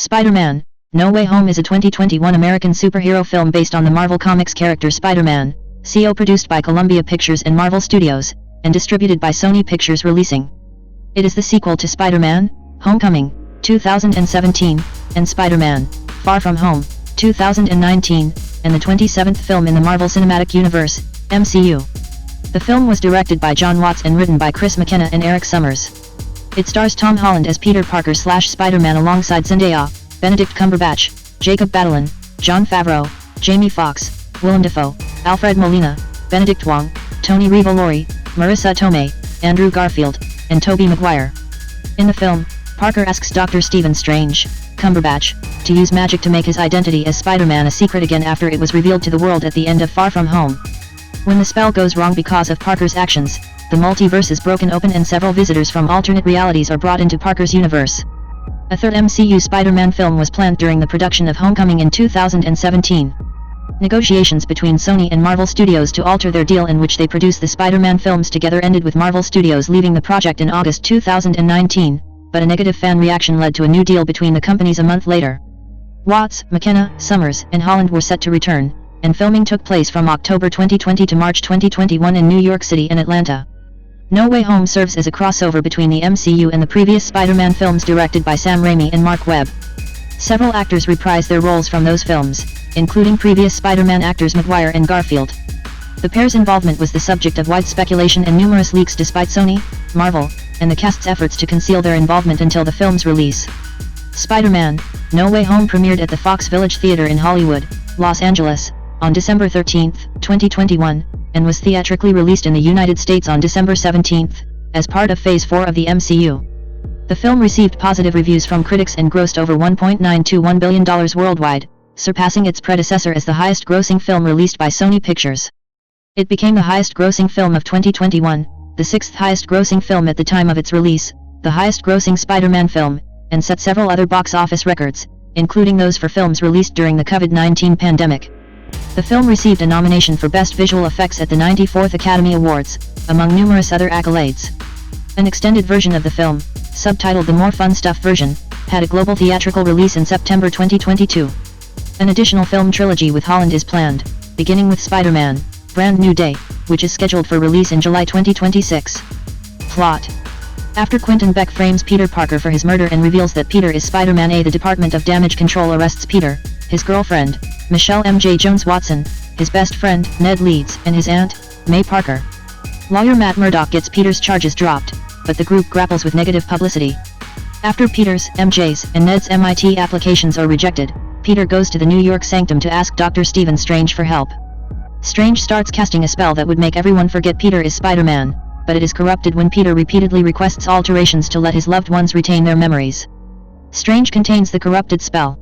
Spider-Man: No Way Home is a 2021 American superhero film based on the Marvel Comics character Spider-Man, produced by Columbia Pictures and Marvel Studios, and distributed by Sony Pictures Releasing. It is the sequel to Spider-Man: Homecoming, 2017, and Spider-Man: Far From Home, 2019, and the 27th film in the Marvel Cinematic Universe, MCU. The film was directed by John Watts and written by Chris McKenna and Eric Summers. It stars Tom Holland as Peter Parker / Spider-Man alongside Zendaya, Benedict Cumberbatch, Jacob Batalon, Jon Favreau, Jamie Foxx, Willem Dafoe, Alfred Molina, Benedict Wong, Tony Revolori, Marissa Tomei, Andrew Garfield, and Tobey Maguire. In the film, Parker asks Dr. Stephen Strange, Cumberbatch, to use magic to make his identity as Spider-Man a secret again after it was revealed to the world at the end of Far From Home. When the spell goes wrong because of Parker's actions, the multiverse is broken open and several visitors from alternate realities are brought into Parker's universe. A third MCU Spider-Man film was planned during the production of Homecoming in 2017. Negotiations between Sony and Marvel Studios to alter their deal in which they produce the Spider-Man films together ended with Marvel Studios leaving the project in August 2019, but a negative fan reaction led to a new deal between the companies a month later. Watts, McKenna, Summers, and Holland were set to return, and filming took place from October 2020 to March 2021 in New York City and Atlanta. No Way Home serves as a crossover between the MCU and the previous Spider-Man films directed by Sam Raimi and Mark Webb. Several actors reprised their roles from those films, including previous Spider-Man actors Maguire and Garfield. The pair's involvement was the subject of wide speculation and numerous leaks despite Sony, Marvel, and the cast's efforts to conceal their involvement until the film's release. Spider-Man: No Way Home premiered at the Fox Village Theater in Hollywood, Los Angeles, on December 13, 2021, and was theatrically released in the United States on December 17, as part of Phase 4 of the MCU. The film received positive reviews from critics and grossed over $1.921 billion worldwide, surpassing its predecessor as the highest-grossing film released by Sony Pictures. It became the highest-grossing film of 2021, the sixth highest-grossing film at the time of its release, the highest-grossing Spider-Man film, and set several other box office records, including those for films released during the COVID-19 pandemic. The film received a nomination for Best Visual Effects at the 94th Academy Awards, among numerous other accolades. An extended version of the film, subtitled The More Fun Stuff version, had a global theatrical release in September 2022. An additional film trilogy with Holland is planned, beginning with Spider-Man: Brand New Day, which is scheduled for release in July 2026. Plot: after Quentin Beck frames Peter Parker for his murder and reveals that Peter is Spider-Man, the Department of Damage Control arrests Peter, his girlfriend, Michelle M.J. Jones Watson, his best friend, Ned Leeds, and his aunt, May Parker. Lawyer Matt Murdock gets Peter's charges dropped, but the group grapples with negative publicity. After Peter's, MJ's, and Ned's MIT applications are rejected, Peter goes to the New York Sanctum to ask Dr. Stephen Strange for help. Strange starts casting a spell that would make everyone forget Peter is Spider-Man, but it is corrupted when Peter repeatedly requests alterations to let his loved ones retain their memories. Strange contains the corrupted spell.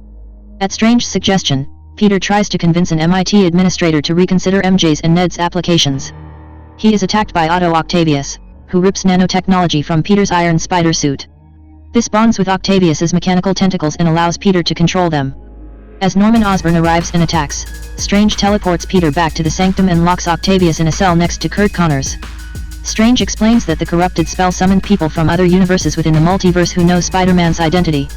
At Strange's suggestion, Peter tries to convince an MIT administrator to reconsider MJ's and Ned's applications. He is attacked by Otto Octavius, who rips nanotechnology from Peter's iron spider suit. This bonds with Octavius's mechanical tentacles and allows Peter to control them. As Norman Osborn arrives and attacks, Strange teleports Peter back to the Sanctum and locks Octavius in a cell next to Kurt Connors. Strange explains that the corrupted spell summoned people from other universes within the multiverse who know Spider-Man's identity.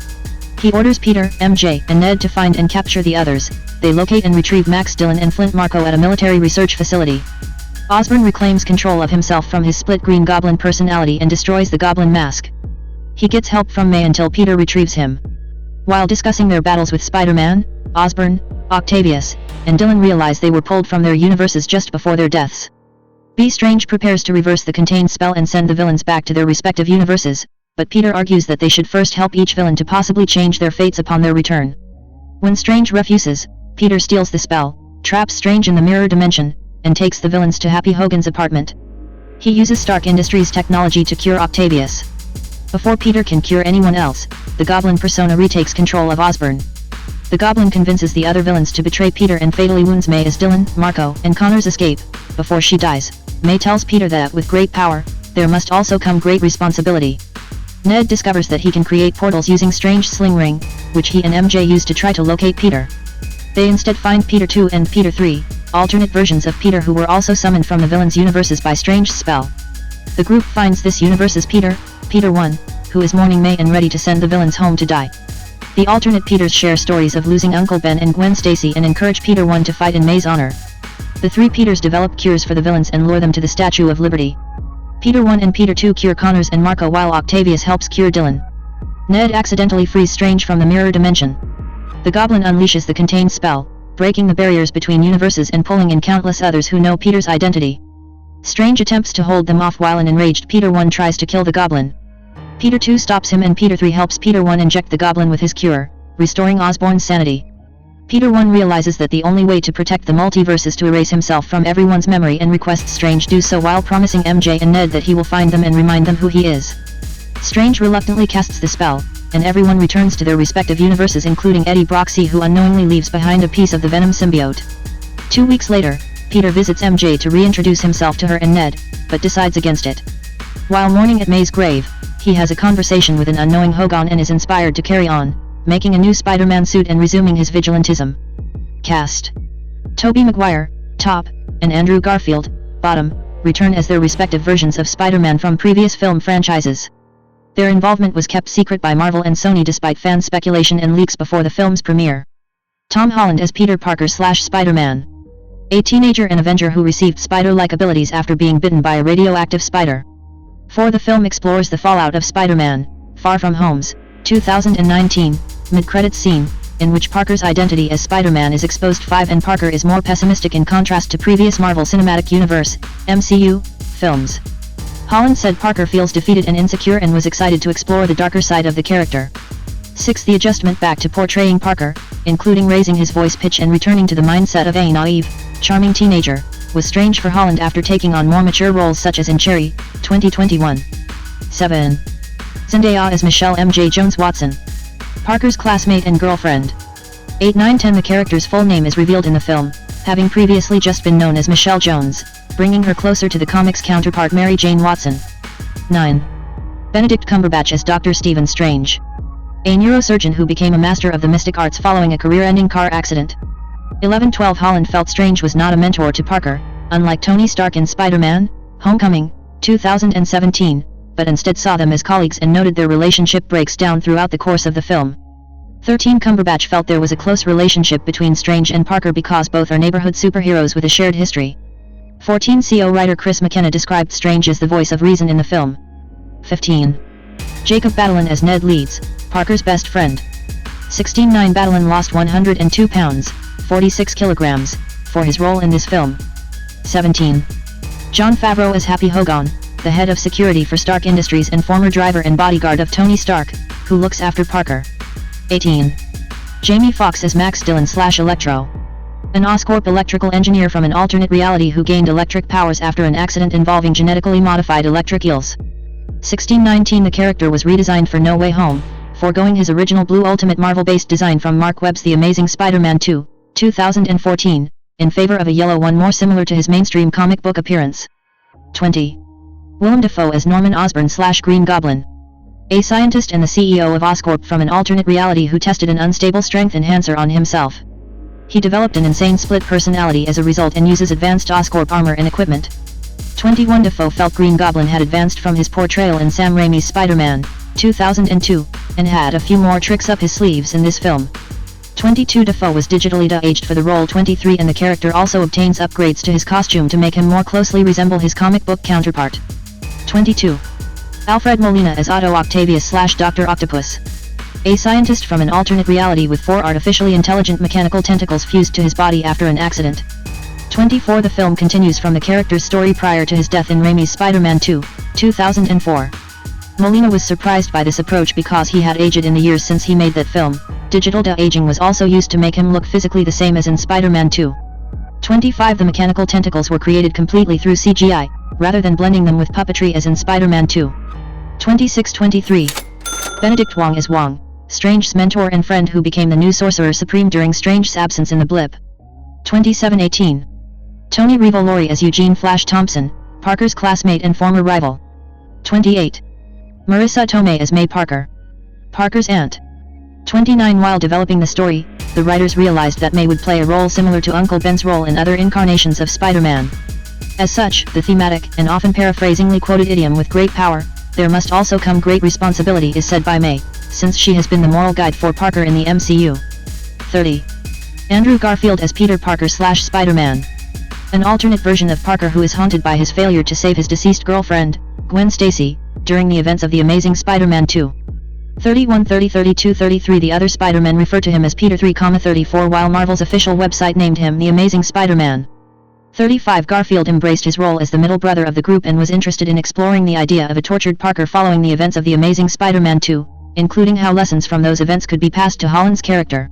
He orders Peter, MJ, and Ned to find and capture the others. They locate and retrieve Max Dillon and Flint Marko at a military research facility. Osborn reclaims control of himself from his split green Goblin personality and destroys the Goblin mask. He gets help from May until Peter retrieves him. While discussing their battles with Spider-Man, Osborn, Octavius, and Dillon realize they were pulled from their universes just before their deaths. Strange prepares to reverse the contained spell and send the villains back to their respective universes, but Peter argues that they should first help each villain to possibly change their fates upon their return. When Strange refuses, Peter steals the spell, traps Strange in the mirror dimension, and takes the villains to Happy Hogan's apartment. He uses Stark Industries technology to cure Octavius. Before Peter can cure anyone else, the Goblin persona retakes control of Osborn. The Goblin convinces the other villains to betray Peter and fatally wounds May as Dillon, Marko, and Connors escape. Before she dies, May tells Peter that with great power, there must also come great responsibility. Ned discovers that he can create portals using Strange's sling ring, which he and MJ use to try to locate Peter. They instead find Peter 2 and Peter 3, alternate versions of Peter who were also summoned from the villains' universes by Strange's spell. The group finds this universe's Peter 1, who is mourning May and ready to send the villains home to die. The alternate Peters share stories of losing Uncle Ben and Gwen Stacy and encourage Peter 1 to fight in May's honor. The three Peters develop cures for the villains and lure them to the Statue of Liberty. Peter 1 and Peter 2 cure Connors and Marco while Octavius helps cure Dylan. Ned accidentally frees Strange from the mirror dimension. The Goblin unleashes the contained spell, breaking the barriers between universes and pulling in countless others who know Peter's identity. Strange attempts to hold them off while an enraged Peter 1 tries to kill the Goblin. Peter 2 stops him and Peter 3 helps Peter 1 inject the Goblin with his cure, restoring Osborn's sanity. Peter 1 realizes that the only way to protect the multiverse is to erase himself from everyone's memory and requests Strange do so while promising MJ and Ned that he will find them and remind them who he is. Strange reluctantly casts the spell, and everyone returns to their respective universes including Eddie Brock who unknowingly leaves behind a piece of the Venom symbiote. 2 weeks later, Peter visits MJ to reintroduce himself to her and Ned, but decides against it. While mourning at May's grave, he has a conversation with an unknowing Hogan and is inspired to carry on, making a new Spider-Man suit and resuming his vigilantism. Cast: Tobey Maguire, top, and Andrew Garfield, bottom, return as their respective versions of Spider-Man from previous film franchises. Their involvement was kept secret by Marvel and Sony despite fan speculation and leaks before the film's premiere. Tom Holland as Peter Parker/Spider-Man. A teenager and Avenger who received spider-like abilities after being bitten by a radioactive spider. 4. The film explores the fallout of Spider-Man, Far From Home's 2019 mid-credits scene, in which Parker's identity as Spider-Man is exposed. 5. And Parker is more pessimistic in contrast to previous Marvel Cinematic Universe, MCU, films. Holland said Parker feels defeated and insecure and was excited to explore the darker side of the character. 6. The adjustment back to portraying Parker, including raising his voice pitch and returning to the mindset of a naive, charming teenager, was strange for Holland after taking on more mature roles such as in Cherry, 2021. 7. Zendaya as Michelle MJ Jones Watson, Parker's classmate and girlfriend. 8, 9, 10. The character's full name is revealed in the film, having previously just been known as Michelle Jones, bringing her closer to the comics counterpart Mary Jane Watson. 9. Benedict Cumberbatch as Dr. Stephen Strange, a neurosurgeon who became a master of the mystic arts following a career-ending car accident. 11, 12. Holland felt Strange was not a mentor to Parker, unlike Tony Stark in Spider-Man: Homecoming, 2017, but instead saw them as colleagues and noted their relationship breaks down throughout the course of the film. 13. Cumberbatch felt there was a close relationship between Strange and Parker because both are neighborhood superheroes with a shared history. 14. CO writer Chris McKenna described Strange as the voice of reason in the film. 15. Jacob Batalon as Ned Leeds, Parker's best friend. 16. 9. Batalon lost 102 pounds, 46 kilograms, for his role in this film. 17. Jon Favreau as Happy Hogan, the head of security for Stark Industries and former driver and bodyguard of Tony Stark, who looks after Parker. 18. Jamie Foxx as Max Dillon/Electro, an Oscorp electrical engineer from an alternate reality who gained electric powers after an accident involving genetically modified electric eels. 16. 19. The character was redesigned for No Way Home, foregoing his original blue Ultimate Marvel-based design from Mark Webb's The Amazing Spider-Man 2, 2014, in favor of a yellow one more similar to his mainstream comic book appearance. 20. Willem Dafoe as Norman Osborn/Green Goblin, a scientist and the CEO of Oscorp from an alternate reality who tested an unstable strength enhancer on himself. He developed an insane split personality as a result and uses advanced Oscorp armor and equipment. 21. Dafoe felt Green Goblin had advanced from his portrayal in Sam Raimi's Spider-Man, 2002, and had a few more tricks up his sleeves in this film. 22. Dafoe was digitally de-aged for the role. 23. And the character also obtains upgrades to his costume to make him more closely resemble his comic book counterpart. 22. Alfred Molina as Otto Octavius/Dr. Octopus, a scientist from an alternate reality with 4 artificially intelligent mechanical tentacles fused to his body after an accident. 24. The film continues from the character's story prior to his death in Raimi's Spider-Man 2, 2004. Molina was surprised by this approach because he had aged in the years since he made that film. Digital de-aging was also used to make him look physically the same as in Spider-Man 2. 25. The mechanical tentacles were created completely through CGI, rather than blending them with puppetry as in Spider-Man 2. 26. 23. Benedict Wong is Wong, Strange's mentor and friend who became the new Sorcerer Supreme during Strange's absence in the blip. 27. 18. Tony Revolori as Eugene Flash Thompson, Parker's classmate and former rival. 28. Marissa Tomei as May Parker, Parker's aunt. 29. While developing the story, the writers realized that May would play a role similar to Uncle Ben's role in other incarnations of Spider-Man. As such, the thematic, and often paraphrasingly quoted idiom "with great power, there must also come great responsibility" is said by May. since she has been the moral guide for Parker in the MCU. 30. Andrew Garfield as Peter Parker/Spider-Man. An alternate version of Parker who is haunted by his failure to save his deceased girlfriend, Gwen Stacy, during the events of The Amazing Spider-Man 2. 31, 30, 32, 33. The other Spider-Men refer to him as Peter 3,34 while Marvel's official website named him The Amazing Spider-Man. 35. Garfield embraced his role as the middle brother of the group and was interested in exploring the idea of a tortured Parker following the events of The Amazing Spider-Man 2, including how lessons from those events could be passed to Holland's character.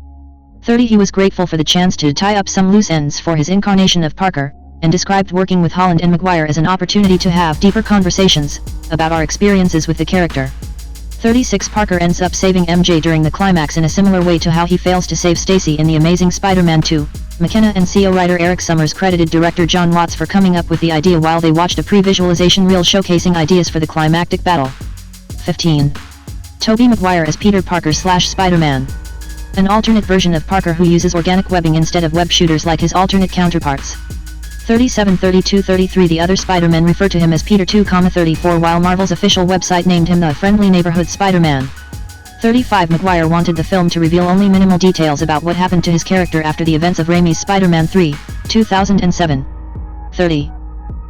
30. He was grateful for the chance to tie up some loose ends for his incarnation of Parker, and described working with Holland and Maguire as an opportunity to have deeper conversations about our experiences with the character. 36. Parker ends up saving MJ during the climax in a similar way to how he fails to save Stacy in The Amazing Spider-Man 2. McKenna and CO writer Eric Summers credited director John Watts for coming up with the idea while they watched a pre-visualization reel showcasing ideas for the climactic battle. 15. Tobey Maguire as Peter Parker/Spider-Man. An alternate version of Parker who uses organic webbing instead of web shooters like his alternate counterparts. 37, 32, 33. The other Spider-Men refer to him as Peter 2,34 while Marvel's official website named him the Friendly Neighborhood Spider-Man. 35. Maguire wanted the film to reveal only minimal details about what happened to his character after the events of Raimi's Spider-Man 3, 2007. 30.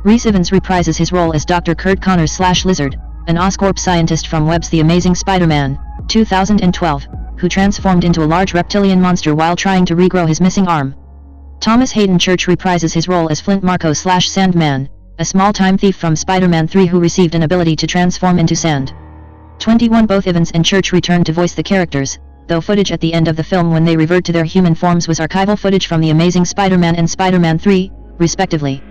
Rhys Ifans reprises his role as Dr. Kurt Connors/Lizard, an Oscorp scientist from Webb's The Amazing Spider-Man, 2012, who transformed into a large reptilian monster while trying to regrow his missing arm. Thomas Hayden Church reprises his role as Flint Marko/Sandman, a small-time thief from Spider-Man 3 who received an ability to transform into sand. 21. Both Evans and Church returned to voice the characters, though footage at the end of the film when they revert to their human forms was archival footage from The Amazing Spider-Man and Spider-Man 3, respectively.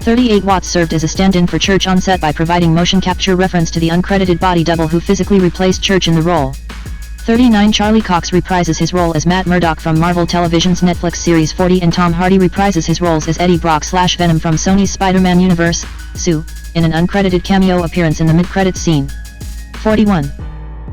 38. Watts served as a stand-in for Church on set by providing motion capture reference to the uncredited body double who physically replaced Church in the role. 39. Charlie Cox reprises his role as Matt Murdock from Marvel Television's Netflix series 40 and Tom Hardy reprises his roles as Eddie Brock/Venom from Sony's Spider-Man universe, Sue, in an uncredited cameo appearance in the mid-credits scene. 41.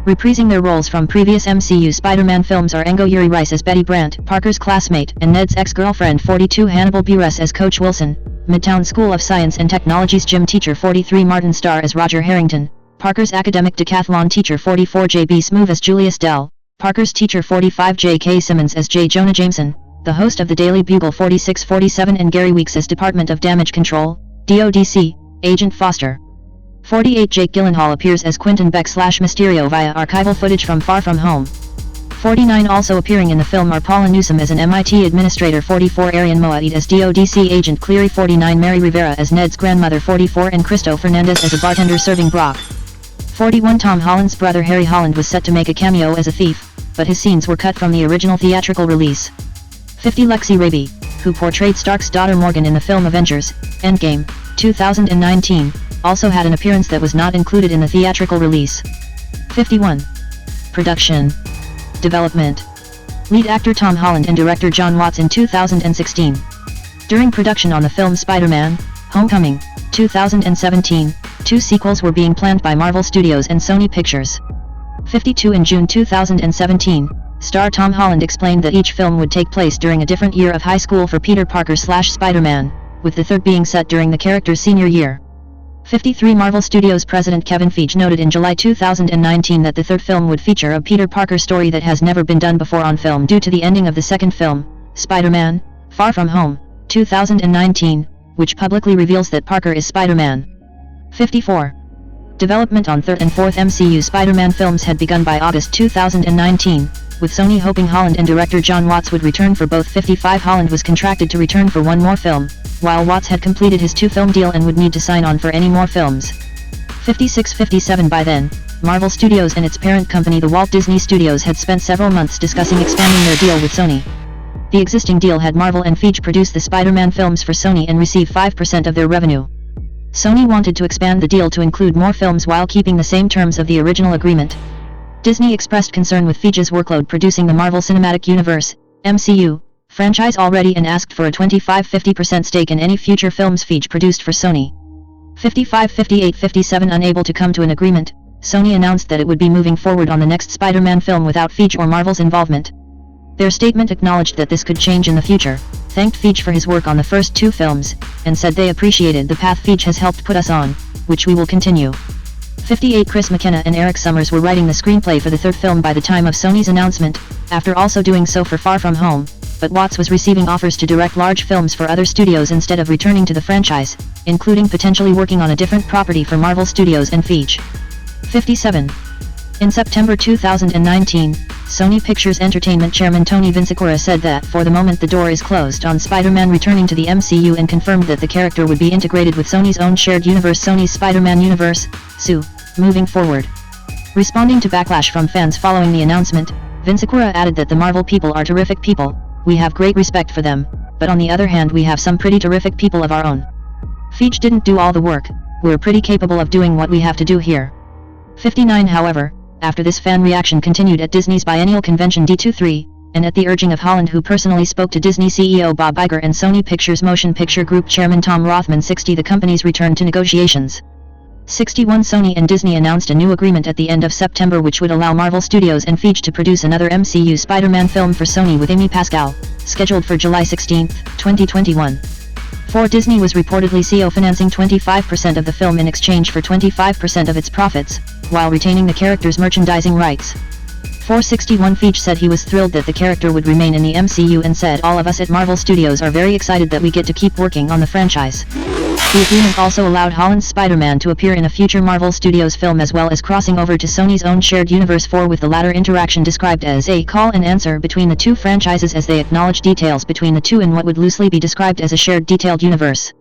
Reprising their roles from previous MCU Spider-Man films are Engo Yuri Rice as Betty Brant, Parker's classmate and Ned's ex-girlfriend. 42. Hannibal Buress as Coach Wilson, Midtown School of Science and Technology's gym teacher. 43. Martin Starr as Roger Harrington, Parker's academic decathlon teacher. 44. J.B. Smoove as Julius Dell, Parker's teacher. 45. J.K. Simmons as J. Jonah Jameson, the host of the Daily Bugle. 46. 47. and Gary Weeks as Department of Damage Control, DODC, Agent Foster. 48. Jake Gyllenhaal appears as Quentin Beck/Mysterio via archival footage from Far From Home. 49. Also appearing in the film are Paula Newsome as an MIT administrator. 44. Arian Moaid as DODC agent Cleary. 49. Mary Rivera as Ned's grandmother. 44. and Cristo Fernandez as a bartender serving Brock. 41. Tom Holland's brother Harry Holland was set to make a cameo as a thief, but his scenes were cut from the original theatrical release. 50. Lexi Rabe, who portrayed Stark's daughter Morgan in the film Avengers: Endgame, 2019, also had an appearance that was not included in the theatrical release. 51. Production. Development. Lead actor Tom Holland and director John Watts in 2016. During production on the film Spider-Man: Homecoming, 2017, 2 sequels were being planned by Marvel Studios and Sony Pictures. 52. In June 2017, star Tom Holland explained that each film would take place during a different year of high school for Peter Parker/Spider-Man, with the third being set during the character's senior year. 53. Marvel Studios president Kevin Feige noted in July 2019 that the third film would feature a Peter Parker story that has never been done before on film due to the ending of the second film, Spider-Man: Far From Home, 2019, which publicly reveals that Parker is Spider-Man. 54. Development on third and fourth MCU Spider-Man films had begun by August 2019, with Sony hoping Holland and director John Watts would return for both. 55. Holland was contracted to return for one more film, while Watts had completed his 2-film deal and would need to sign on for any more films. 56. 57. By then, Marvel Studios and its parent company the Walt Disney Studios had spent several months discussing expanding their deal with Sony. The existing deal had Marvel and Feige produce the Spider-Man films for Sony and receive 5% of their revenue. Sony wanted to expand the deal to include more films while keeping the same terms of the original agreement. Disney expressed concern with Feige's workload producing the Marvel Cinematic Universe, MCU, franchise already and asked for a 25-50% stake in any future films Feige produced for Sony. 55. 58. 57. Unable to come to an agreement, Sony announced that it would be moving forward on the next Spider-Man film without Feige or Marvel's involvement. Their statement acknowledged that this could change in the future, thanked Feige for his work on the first 2 films, and said they appreciated the path Feige has helped put us on, which we will continue. 58 Chris McKenna and Eric Summers were writing the screenplay for the third film by the time of Sony's announcement, after also doing so for Far From Home, but Watts was receiving offers to direct large films for other studios instead of returning to the franchise, including potentially working on a different property for Marvel Studios and Feige. 57. In September 2019, Sony Pictures Entertainment chairman Tony Vinciquerra said that for the moment the door is closed on Spider-Man returning to the MCU and confirmed that the character would be integrated with Sony's own shared universe, Sony's Spider-Man universe, SU, moving forward. Responding to backlash from fans following the announcement, Vinciquerra added that the Marvel people are terrific people, we have great respect for them, but on the other hand we have some pretty terrific people of our own. Feige didn't do all the work, we're pretty capable of doing what we have to do here. 59 However, after this fan reaction continued at Disney's biennial convention D23, and at the urging of Holland, who personally spoke to Disney CEO Bob Iger and Sony Pictures Motion Picture Group chairman Tom Rothman, 60 the companies returned to negotiations. 61 Sony and Disney announced a new agreement at the end of September which would allow Marvel Studios and Feige to produce another MCU Spider-Man film for Sony with Amy Pascal, scheduled for July 16, 2021. For Disney was reportedly co-financing 25% of the film in exchange for 25% of its profits, while retaining the character's merchandising rights. 461 Feige said he was thrilled that the character would remain in the MCU and said all of us at Marvel Studios are very excited that we get to keep working on the franchise. The agreement also allowed Holland's Spider-Man to appear in a future Marvel Studios film as well as crossing over to Sony's own shared universe 4, with the latter interaction described as a call and answer between the two franchises as they acknowledge details between the two in what would loosely be described as a shared detailed universe.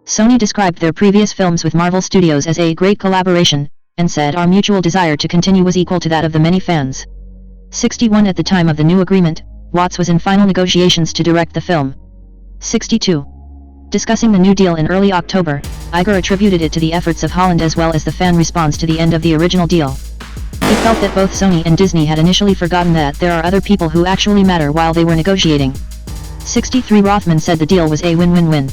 Sony described their previous films with Marvel Studios as a great collaboration, and said our mutual desire to continue was equal to that of the many fans. 61 At the time of the new agreement, Watts was in final negotiations to direct the film. 62. Discussing the new deal in early October, Iger attributed it to the efforts of Holland as well as the fan response to the end of the original deal. He felt that both Sony and Disney had initially forgotten that there are other people who actually matter while they were negotiating. 63 Rothman said the deal was a win-win-win.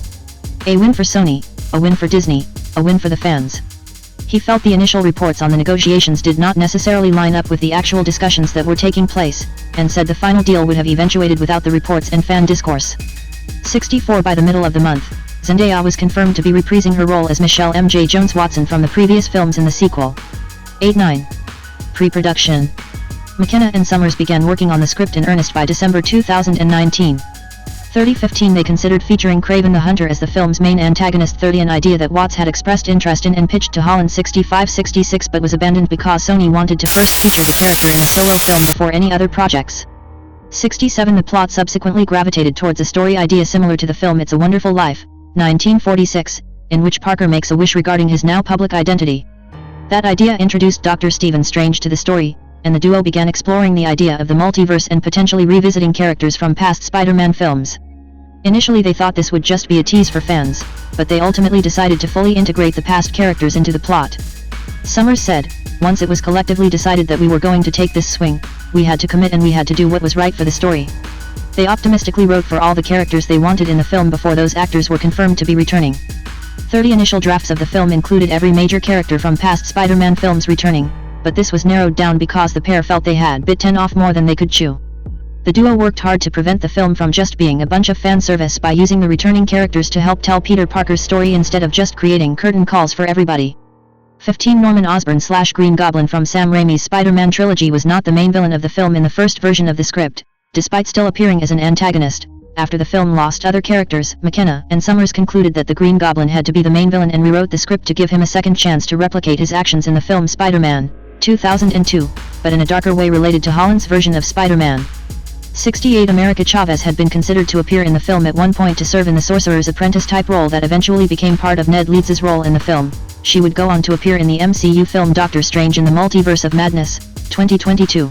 A win for Sony, a win for Disney, a win for the fans. He felt the initial reports on the negotiations did not necessarily line up with the actual discussions that were taking place, and said the final deal would have eventuated without the reports and fan discourse. 64 By the middle of the month, Zendaya was confirmed to be reprising her role as Michelle M.J. Jones Watson from the previous films in the sequel. 89. Pre-production. McKenna and Summers began working on the script in earnest by December 2019. 3015 They considered featuring Kraven the Hunter as the film's main antagonist. 30 An idea that Watts had expressed interest in and pitched to Holland. 65-66 but was abandoned because Sony wanted to first feature the character in a solo film before any other projects. 67 The plot subsequently gravitated towards a story idea similar to the film It's a Wonderful Life, 1946, in which Parker makes a wish regarding his now public identity. That idea introduced Dr. Stephen Strange to the story, and the duo began exploring the idea of the multiverse and potentially revisiting characters from past Spider-Man films. Initially they thought this would just be a tease for fans, but they ultimately decided to fully integrate the past characters into the plot. Summers said, once it was collectively decided that we were going to take this swing, we had to commit and we had to do what was right for the story. They optimistically wrote for all the characters they wanted in the film before those actors were confirmed to be returning. 30 initial drafts of the film included every major character from past Spider-Man films returning, but this was narrowed down because the pair felt they had bit 10 off more than they could chew. The duo worked hard to prevent the film from just being a bunch of fan service by using the returning characters to help tell Peter Parker's story instead of just creating curtain calls for everybody. 15 Norman Osborn/Green Goblin from Sam Raimi's Spider-Man trilogy was not the main villain of the film in the first version of the script, despite still appearing as an antagonist. After the film lost other characters, McKenna and Summers concluded that the Green Goblin had to be the main villain and rewrote the script to give him a second chance to replicate his actions in the film Spider-Man, 2002, but in a darker way related to Holland's version of Spider-Man. 68 America Chavez had been considered to appear in the film at one point to serve in the Sorcerer's Apprentice type role that eventually became part of Ned Leeds' role in the film. She would go on to appear in the MCU film Doctor Strange in the Multiverse of Madness, 2022.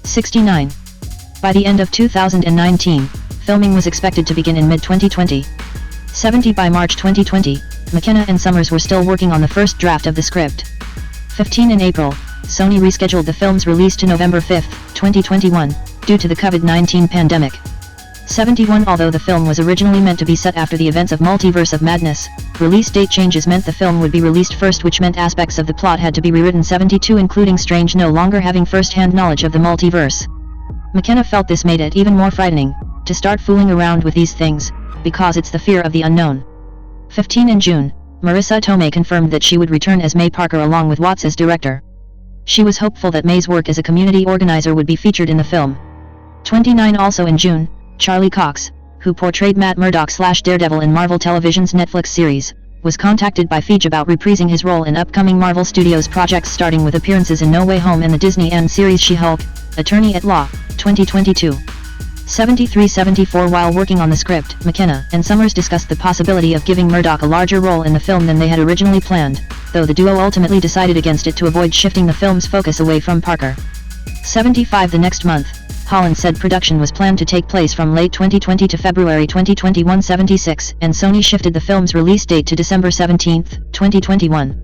69. By the end of 2019, filming was expected to begin in mid-2020. 70 By March 2020, McKenna and Summers were still working on the first draft of the script. 15 In April, Sony rescheduled the film's release to November 5, 2021, due to the COVID-19 pandemic. 71 Although the film was originally meant to be set after the events of Multiverse of Madness, release date changes meant the film would be released first, which meant aspects of the plot had to be rewritten. 72 Including Strange no longer having first-hand knowledge of the multiverse. McKenna felt this made it even more frightening to start fooling around with these things, because it's the fear of the unknown. 15 In June, Marissa Tomei confirmed that she would return as May Parker along with Watts as director. She was hopeful that May's work as a community organizer would be featured in the film. 29 Also in June, Charlie Cox, who portrayed Matt Murdock/Daredevil in Marvel Television's Netflix series, was contacted by Feige about reprising his role in upcoming Marvel Studios projects, starting with appearances in No Way Home and the Disney N series She-Hulk, Attorney at Law, 2022. 73-74 While working on the script, McKenna and Summers discussed the possibility of giving Murdock a larger role in the film than they had originally planned, though the duo ultimately decided against it to avoid shifting the film's focus away from Parker. 75 The next month, Holland said production was planned to take place from late 2020 to February 2021. 76, and Sony shifted the film's release date to December 17, 2021.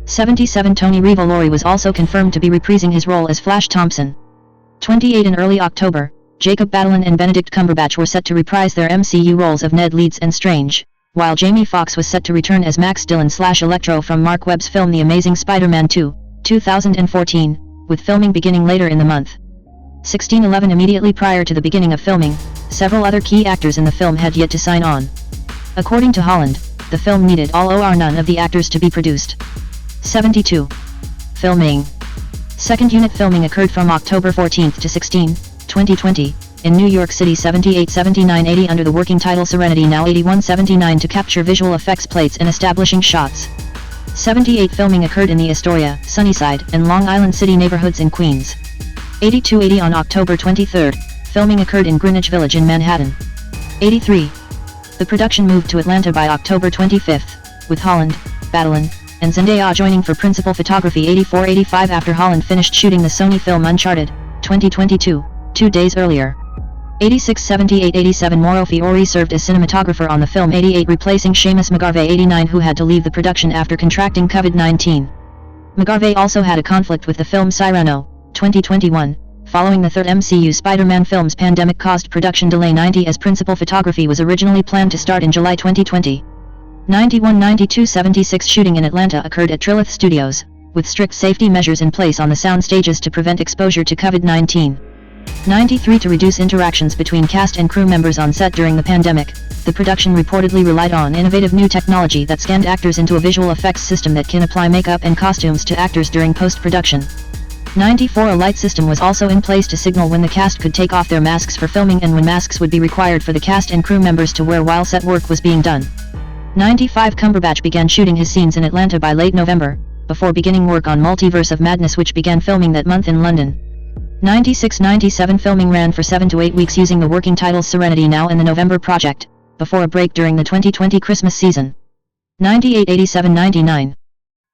77 Tony Revolori was also confirmed to be reprising his role as Flash Thompson. 28 In early October, Jacob Batalon and Benedict Cumberbatch were set to reprise their MCU roles of Ned Leeds and Strange, while Jamie Foxx was set to return as Max Dillon/Electro from Mark Webb's film The Amazing Spider-Man 2, 2014, with filming beginning later in the month. 1611 Immediately prior to the beginning of filming, several other key actors in the film had yet to sign on. According to Holland, the film needed all or none of the actors to be produced. 72. Filming. Second unit filming occurred from October 14 to 16, 2020, in New York City. 78 79 80 under the working title Serenity Now. 81 79 to capture visual effects plates and establishing shots. 78 Filming occurred in the Astoria, Sunnyside, and Long Island City neighborhoods in Queens. 82 80 On October 23, filming occurred in Greenwich Village in Manhattan. 83. The production moved to Atlanta by October 25, with Holland, Batalon, and Zendaya joining for principal photography. 84 85 After Holland finished shooting the Sony film Uncharted, 2022, 2 days earlier. 86 78 87 Mauro Fiore served as cinematographer on the film. 88 Replacing Seamus McGarvey. 89 Who had to leave the production after contracting COVID-19. McGarvey also had a conflict with the film Cyrano, 2021, following the third MCU Spider-Man film's pandemic-caused production delay. 90 As principal photography was originally planned to start in July 2020. 91 92 76 Shooting in Atlanta occurred at Trilith Studios, with strict safety measures in place on the sound stages to prevent exposure to COVID-19. 93 To reduce interactions between cast and crew members on set during the pandemic, the production reportedly relied on innovative new technology that scanned actors into a visual effects system that can apply makeup and costumes to actors during post-production. 94 A light system was also in place to signal when the cast could take off their masks for filming and when masks would be required for the cast and crew members to wear while set work was being done. 95 Cumberbatch began shooting his scenes in Atlanta by late November, before beginning work on Multiverse of Madness, which began filming that month in London. 96-97 Filming ran for 7 to 8 weeks using the working titles Serenity Now and the November Project, before a break during the 2020 Christmas season. 98-87-99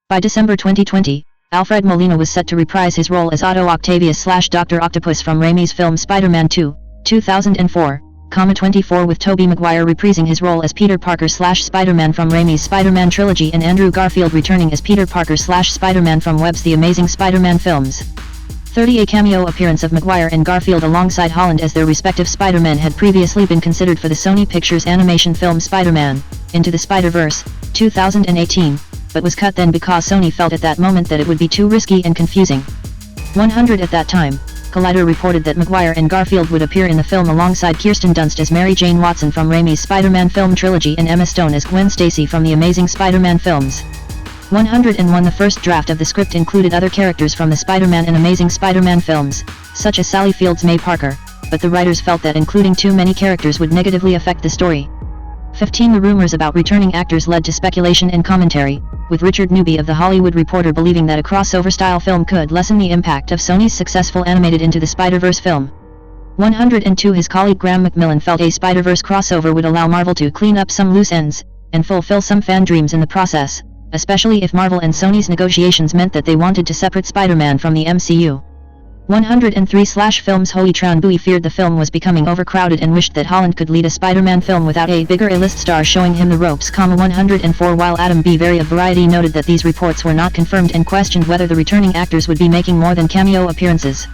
By December 2020, Alfred Molina was set to reprise his role as Otto Octavius/Dr. Octopus from Raimi's film Spider-Man 2, 2004, 24 with Tobey Maguire reprising his role as Peter Parker/Spider-Man from Raimi's Spider-Man trilogy and Andrew Garfield returning as Peter Parker/Spider-Man from Webb's The Amazing Spider-Man films. 30 A cameo appearance of Maguire and Garfield alongside Holland as their respective Spider-Men had previously been considered for the Sony Pictures animation film Spider-Man, Into the Spider-Verse, 2018, but was cut then because Sony felt at that moment that it would be too risky and confusing. 100 At that time, Collider reported that Maguire and Garfield would appear in the film alongside Kirsten Dunst as Mary Jane Watson from Raimi's Spider-Man film trilogy and Emma Stone as Gwen Stacy from the Amazing Spider-Man films. 101 The first draft of the script included other characters from the Spider-Man and Amazing Spider-Man films, such as Sally Field's May Parker, but the writers felt that including too many characters would negatively affect the story. 15 The rumors about returning actors led to speculation and commentary, with Richard Newby of The Hollywood Reporter believing that a crossover-style film could lessen the impact of Sony's successful animated Into the Spider-Verse film. 102 His colleague Graham McMillan felt a Spider-Verse crossover would allow Marvel to clean up some loose ends, and fulfill some fan dreams in the process, especially if Marvel and Sony's negotiations meant that they wanted to separate Spider-Man from the MCU. 103/Films Howie Tran feared the film was becoming overcrowded and wished that Holland could lead a Spider-Man film without a bigger A-list star showing him the ropes. 104 While Adam B. Vary of Variety noted that these reports were not confirmed and questioned whether the returning actors would be making more than cameo appearances.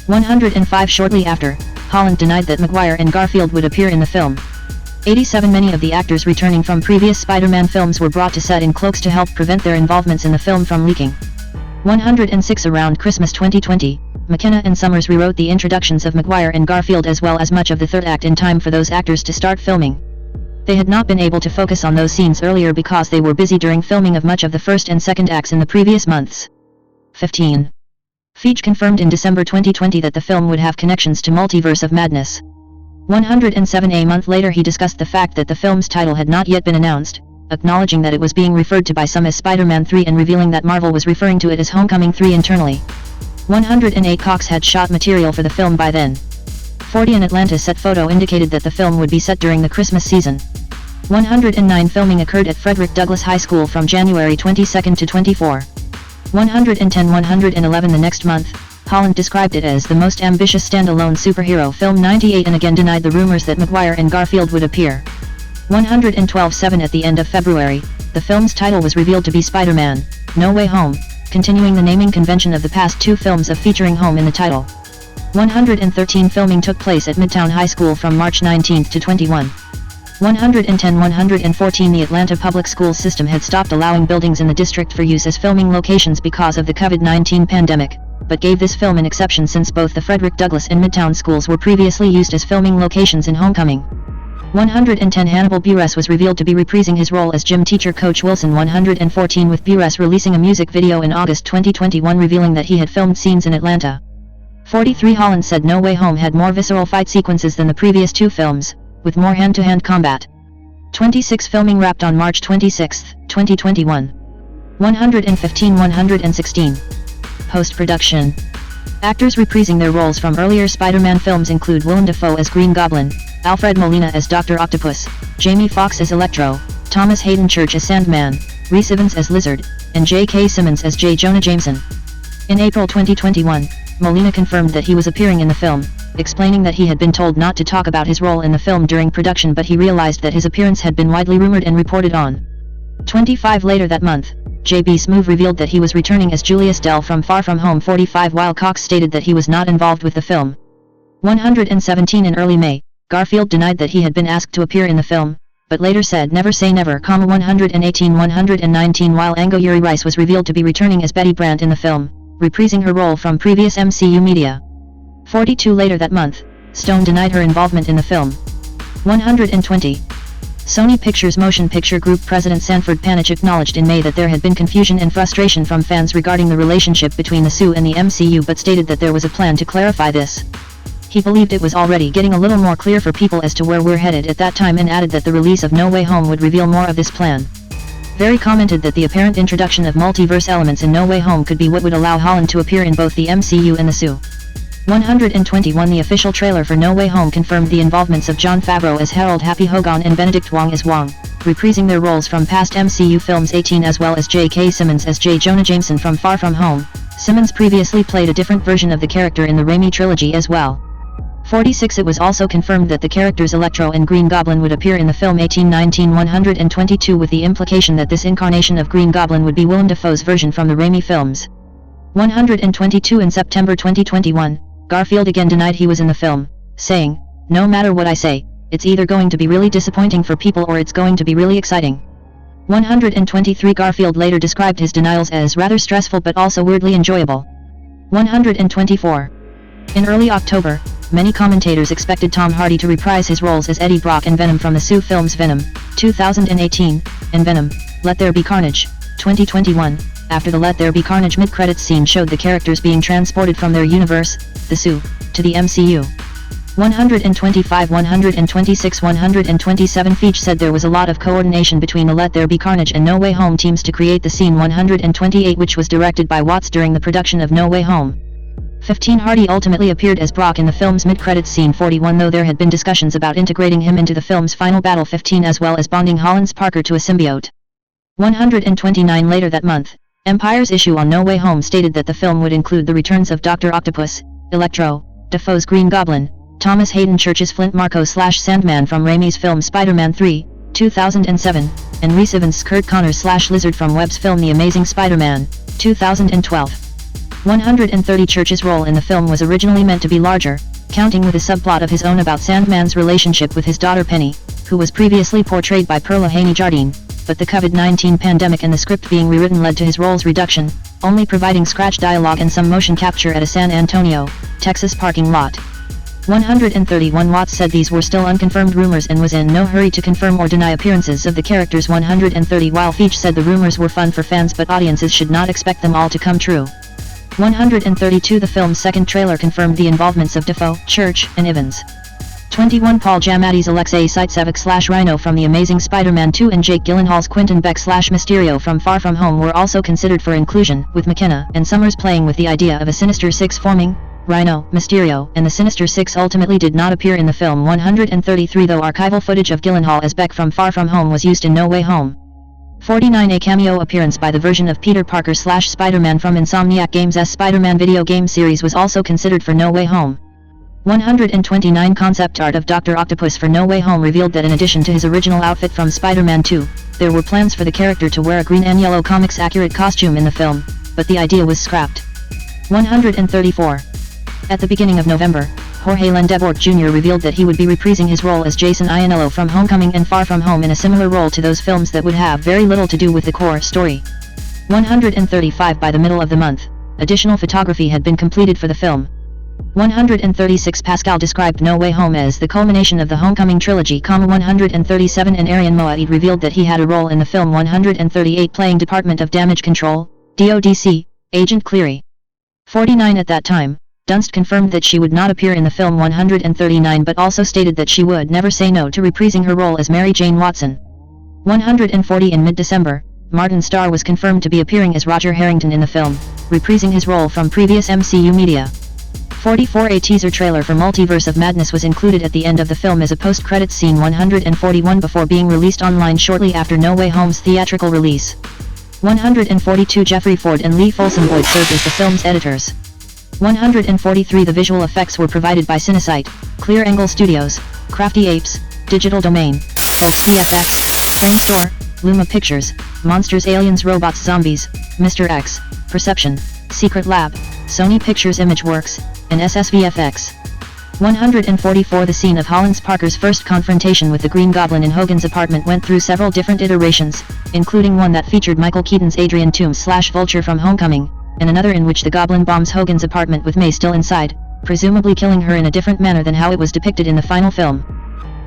105 Shortly after, Holland denied that Maguire and Garfield would appear in the film. 87 Many of the actors returning from previous Spider-Man films were brought to set in cloaks to help prevent their involvements in the film from leaking. 106 Around Christmas 2020, McKenna and Summers rewrote the introductions of Maguire and Garfield as well as much of the third act in time for those actors to start filming. They had not been able to focus on those scenes earlier because they were busy during filming of much of the first and second acts in the previous months. 15. Feige confirmed in December 2020 that the film would have connections to Multiverse of Madness. 107 A month later he discussed the fact that the film's title had not yet been announced, acknowledging that it was being referred to by some as Spider-Man 3 and revealing that Marvel was referring to it as Homecoming 3 internally. 108 Cox had shot material for the film by then. 40 An Atlanta set photo indicated that the film would be set during the Christmas season. 109 Filming occurred at Frederick Douglass High School from January 22 to 24. 110-111 The next month, Holland described it as the most ambitious standalone superhero film. 98 and again denied the rumors that Maguire and Garfield would appear. 112-7 At the end of February, the film's title was revealed to be Spider-Man: No Way Home, continuing the naming convention of the past two films of featuring home in the title. 113 Filming took place at Midtown High School from March 19 to 21. 110-114 The Atlanta public school system had stopped allowing buildings in the district for use as filming locations because of the COVID-19 pandemic, but gave this film an exception since both the Frederick Douglass and Midtown schools were previously used as filming locations in Homecoming. 110 Hannibal Buress was revealed to be reprising his role as gym teacher Coach Wilson. 114 with Buress releasing a music video in August 2021 revealing that he had filmed scenes in Atlanta. 43 Holland said No Way Home had more visceral fight sequences than the previous two films, with more hand-to-hand combat. 26 Filming wrapped on March 26, 2021. 115-116 Post-production. Actors reprising their roles from earlier Spider-Man films include Willem Dafoe as Green Goblin, Alfred Molina as Dr. Octopus, Jamie Foxx as Electro, Thomas Hayden Church as Sandman, Rhys Ifans as Lizard, and J.K. Simmons as J. Jonah Jameson. In April 2021, Molina confirmed that he was appearing in the film, explaining that he had been told not to talk about his role in the film during production, but he realized that his appearance had been widely rumored and reported on. 25 later that month, J.B. Smoove revealed that he was returning as Julius Dell from Far From Home. 45 While Cox stated that he was not involved with the film. 117 In early May, Garfield denied that he had been asked to appear in the film, but later said never say never. 118-119 While Ango Yuri Rice was revealed to be returning as Betty Brant in the film, reprising her role from previous MCU media. 42 later that month, Stone denied her involvement in the film. 120. Sony Pictures Motion Picture Group President Sanford Panich acknowledged in May that there had been confusion and frustration from fans regarding the relationship between the SU and the MCU, but stated that there was a plan to clarify this. He believed it was already getting a little more clear for people as to where we're headed at that time, and added that the release of No Way Home would reveal more of this plan. Very commented that the apparent introduction of multiverse elements in No Way Home could be what would allow Holland to appear in both the MCU and the SU. 121 The official trailer for No Way Home confirmed the involvements of Jon Favreau as Harold Happy Hogan and Benedict Wong as Wong, reprising their roles from past MCU films. 18 As well as J.K. Simmons as J. Jonah Jameson from Far From Home. Simmons previously played a different version of the character in the Raimi trilogy as well. 46 It was also confirmed that the characters Electro and Green Goblin would appear in the film. 122 with the implication that this incarnation of Green Goblin would be Willem Dafoe's version from the Raimi films. 122 In September 2021, Garfield again denied he was in the film, saying, "No matter what I say, it's either going to be really disappointing for people or it's going to be really exciting." 123 Garfield later described his denials as rather stressful but also weirdly enjoyable. 124. In early October, many commentators expected Tom Hardy to reprise his roles as Eddie Brock and Venom from the SU films Venom, 2018, and Venom, Let There Be Carnage, 2021, after the Let There Be Carnage mid-credits scene showed the characters being transported from their universe, the SU, to the MCU. 125 126 127 Feige said there was a lot of coordination between the Let There Be Carnage and No Way Home teams to create the scene. 128 which was directed by Watts during the production of No Way Home. 15 Hardy ultimately appeared as Brock in the film's mid-credits scene. 41 Though there had been discussions about integrating him into the film's final battle. 15 As well as bonding Holland's Parker to a symbiote. 129 Later that month, Empire's issue on No Way Home stated that the film would include the returns of Dr. Octopus, Electro, Dafoe's Green Goblin, Thomas Hayden Church's Flint Marko/Sandman from Raimi's film Spider-Man 3, 2007, and Rhys Ifans' Kurt Connors/Lizard from Webb's film The Amazing Spider-Man, 2012. 130 Church's role in the film was originally meant to be larger, counting with a subplot of his own about Sandman's relationship with his daughter Penny, who was previously portrayed by Perla Haney-Jardine, but the COVID-19 pandemic and the script being rewritten led to his role's reduction, only providing scratch dialogue and some motion capture at a San Antonio, Texas parking lot. 131 Watts said these were still unconfirmed rumors and was in no hurry to confirm or deny appearances of the characters. 130 While Feach said the rumors were fun for fans but audiences should not expect them all to come true. 132 The film's second trailer confirmed the involvements of Dafoe, Church, and Evans. 21 Paul Giamatti's Alexei Saitsevic/Rhino from The Amazing Spider-Man 2 and Jake Gyllenhaal's Quentin Beck/Mysterio from Far From Home were also considered for inclusion, with McKenna and Summers playing with the idea of a Sinister Six forming. Rhino, Mysterio, and the Sinister Six ultimately did not appear in the film. 133 Though archival footage of Gyllenhaal as Beck from Far From Home was used in No Way Home. 49 A cameo appearance by the version of Peter Parker/Spider-Man from Insomniac Games' Spider-Man video game series was also considered for No Way Home. 129 Concept art of Dr. Octopus for No Way Home revealed that in addition to his original outfit from Spider-Man 2, there were plans for the character to wear a green and yellow comics-accurate costume in the film, but the idea was scrapped. 134 At the beginning of November, Jorge Lendevort Jr. revealed that he would be reprising his role as Jason Ionello from Homecoming and Far From Home in a similar role to those films that would have very little to do with the core story. 135 By the middle of the month, additional photography had been completed for the film. 136 Pascal described No Way Home as the culmination of the Homecoming trilogy. 137 And Arian Moaid revealed that he had a role in the film. 138 Playing Department of Damage Control, DODC, Agent Cleary. 49 At that time, Dunst confirmed that she would not appear in the film. 139 But also stated that she would never say no to reprising her role as Mary Jane Watson. 140 In mid-December, Martin Starr was confirmed to be appearing as Roger Harrington in the film, reprising his role from previous MCU media. 44 A teaser trailer for Multiverse of Madness was included at the end of the film as a post-credits scene. 141 Before being released online shortly after No Way Home's theatrical release. 142 Jeffrey Ford and Lee Folsom Boyd served as the film's editors. 143 The visual effects were provided by Cinesite, Clear Angle Studios, Crafty Apes, Digital Domain, Folks VFX, Frame Store, Luma Pictures, Monsters Aliens Robots Zombies, Mr. X, Perception, Secret Lab, Sony Pictures Imageworks, and SSVFX. 144 The scene of Holland's Parker's first confrontation with the Green Goblin in Hogan's apartment went through several different iterations, including one that featured Michael Keaton's Adrian Toomes/Vulture from Homecoming, and another in which the Goblin bombs Hogan's apartment with May still inside, presumably killing her in a different manner than how it was depicted in the final film.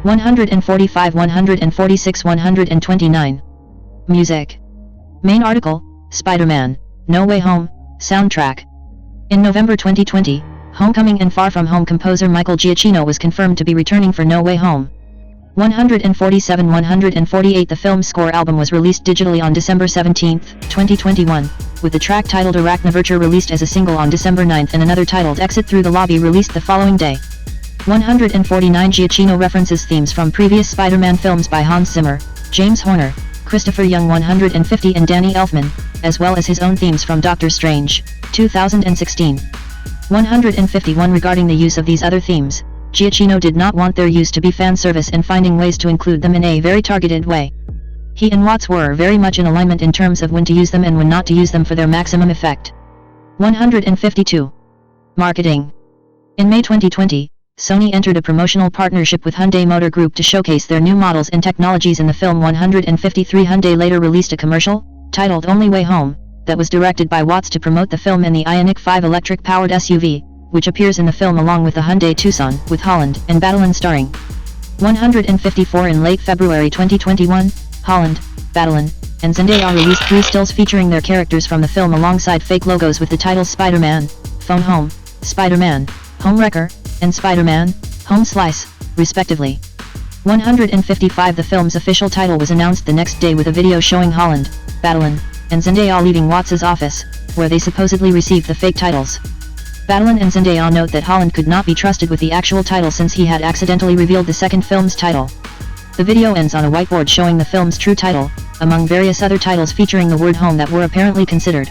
145 146 129 Music. Main article, Spider-Man, No Way Home, Soundtrack. In November 2020, Homecoming and Far From Home composer Michael Giacchino was confirmed to be returning for No Way Home. 147 148 The film's score album was released digitally on December 17, 2021, with the track titled Arachniverture released as a single on December 9 and another titled Exit Through the Lobby released the following day. 149 Giacchino references themes from previous Spider-Man films by Hans Zimmer, James Horner, Christopher Young 150 and Danny Elfman, as well as his own themes from Doctor Strange, 2016. 151 Regarding the use of these other themes, Giacchino did not want their use to be fan service and finding ways to include them in a very targeted way. He and Watts were very much in alignment in terms of when to use them and when not to use them for their maximum effect. 152. Marketing. In May 2020, Sony entered a promotional partnership with Hyundai Motor Group to showcase their new models and technologies in the film. 153 Hyundai later released a commercial, titled Only Way Home, that was directed by Watts to promote the film and the Ioniq 5 electric-powered SUV, which appears in the film along with the Hyundai Tucson, with Holland and Battleman starring. 154 In late February 2021, Holland, Battleman, and Zendaya released 3 stills featuring their characters from the film alongside fake logos with the titles Spider-Man, Phone Home, Spider-Man, Home Wrecker, and Spider-Man, Home Slice, respectively. 155 The film's official title was announced the next day with a video showing Holland, Battleman, and Zendaya leaving Watts' office, where they supposedly received the fake titles. Battleman and Zendaya note that Holland could not be trusted with the actual title since he had accidentally revealed the second film's title. The video ends on a whiteboard showing the film's true title, among various other titles featuring the word home that were apparently considered.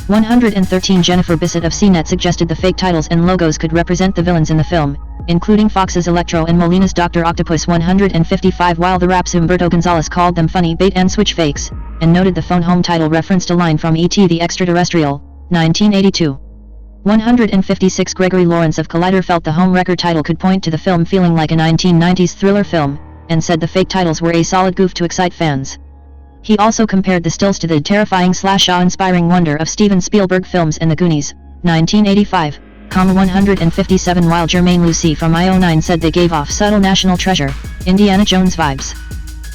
113 Jennifer Bissett of CNET suggested the fake titles and logos could represent the villains in the film, including Fox's Electro and Molina's Dr. Octopus. 155 While the rap's Humberto Gonzalez called them funny bait and switch fakes, and noted the Phone Home title referenced a line from E.T. the Extraterrestrial, 1982. 156 Gregory Lawrence of Collider felt the Home Wrecker title could point to the film feeling like a 1990s thriller film, and said the fake titles were a solid goof to excite fans. He also compared the stills to the terrifying/awe-inspiring wonder of Steven Spielberg films and The Goonies, 1985, 157 while Jermaine Lucy from IO9 said they gave off subtle National Treasure, Indiana Jones vibes.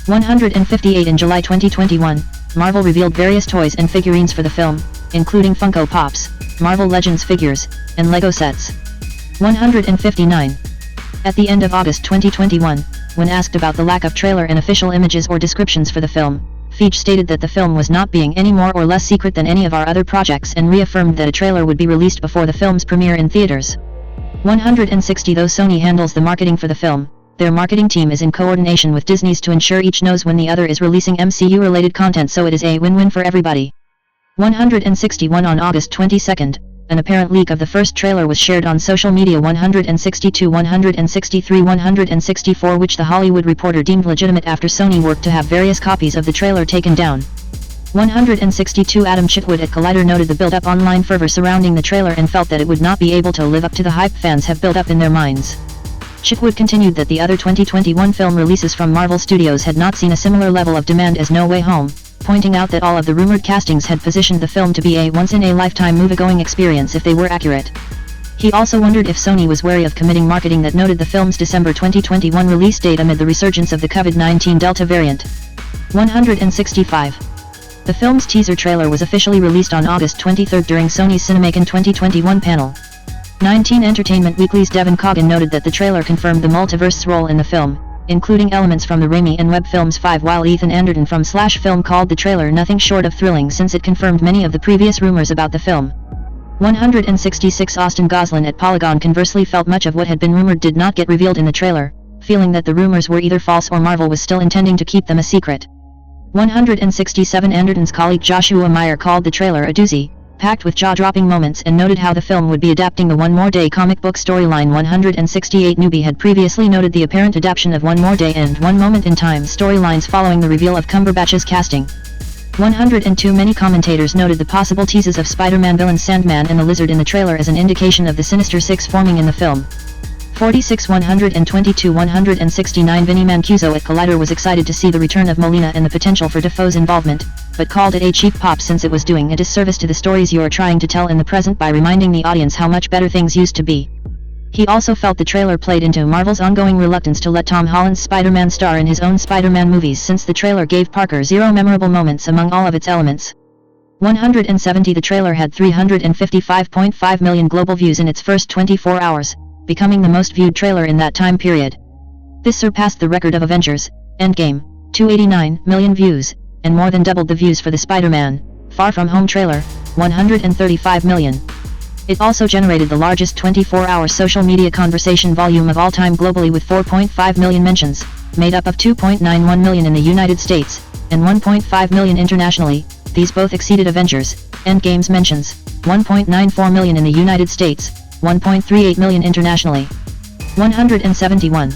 158 In July 2021, Marvel revealed various toys and figurines for the film, including Funko Pops, Marvel Legends figures, and Lego sets. 159. At the end of August 2021, when asked about the lack of trailer and official images or descriptions for the film, Feige stated that the film was not being any more or less secret than any of our other projects and reaffirmed that a trailer would be released before the film's premiere in theaters. 160 Though Sony handles the marketing for the film, their marketing team is in coordination with Disney's to ensure each knows when the other is releasing MCU-related content, so it is a win-win for everybody. 161 On August 22, an apparent leak of the first trailer was shared on social media. 162 163 164 which the Hollywood Reporter deemed legitimate after Sony worked to have various copies of the trailer taken down. 162 Adam Chitwood at Collider noted the build-up online fervor surrounding the trailer and felt that it would not be able to live up to the hype fans have built up in their minds. Chitwood continued that the other 2021 film releases from Marvel Studios had not seen a similar level of demand as No Way Home, pointing out that all of the rumored castings had positioned the film to be a once-in-a-lifetime movie-going experience if they were accurate. He also wondered if Sony was wary of committing marketing that noted the film's December 2021 release date amid the resurgence of the COVID-19 Delta variant. 165. The film's teaser trailer was officially released on August 23 during Sony's CinemaCon 2021 panel. 19 Entertainment Weekly's Devin Coggan noted that the trailer confirmed the multiverse's role in the film, including elements from the Raimi and Webb films 5, while Ethan Anderton from Slash Film called the trailer nothing short of thrilling since it confirmed many of the previous rumors about the film. 166 Austin Goslin at Polygon conversely felt much of what had been rumored did not get revealed in the trailer, feeling that the rumors were either false or Marvel was still intending to keep them a secret. 167 Anderton's colleague Joshua Meyer called the trailer a doozy, packed with jaw-dropping moments, and noted how the film would be adapting the One More Day comic book storyline. 168 Newbie had previously noted the apparent adaptation of One More Day and One Moment in Time storylines following the reveal of Cumberbatch's casting. 102 Many commentators noted the possible teases of Spider-Man villain Sandman and the Lizard in the trailer as an indication of the Sinister Six forming in the film. 46 122 169 Vinnie Mancuso at Collider was excited to see the return of Molina and the potential for Dafoe's involvement, but called it a cheap pop since it was doing a disservice to the stories you are trying to tell in the present by reminding the audience how much better things used to be. He also felt the trailer played into Marvel's ongoing reluctance to let Tom Holland's Spider-Man star in his own Spider-Man movies since the trailer gave Parker zero memorable moments among all of its elements. 170 The trailer had 355.5 million global views in its first 24 hours, becoming the most viewed trailer in that time period. This surpassed the record of Avengers: Endgame, 289 million views, and more than doubled the views for the Spider-Man Far From Home trailer, 135 million. It also generated the largest 24-hour social media conversation volume of all time globally with 4.5 million mentions, made up of 2.91 million in the United States, and 1.5 million internationally. These both exceeded Avengers: Endgame's mentions, 1.94 million in the United States, 1.38 million internationally. 171.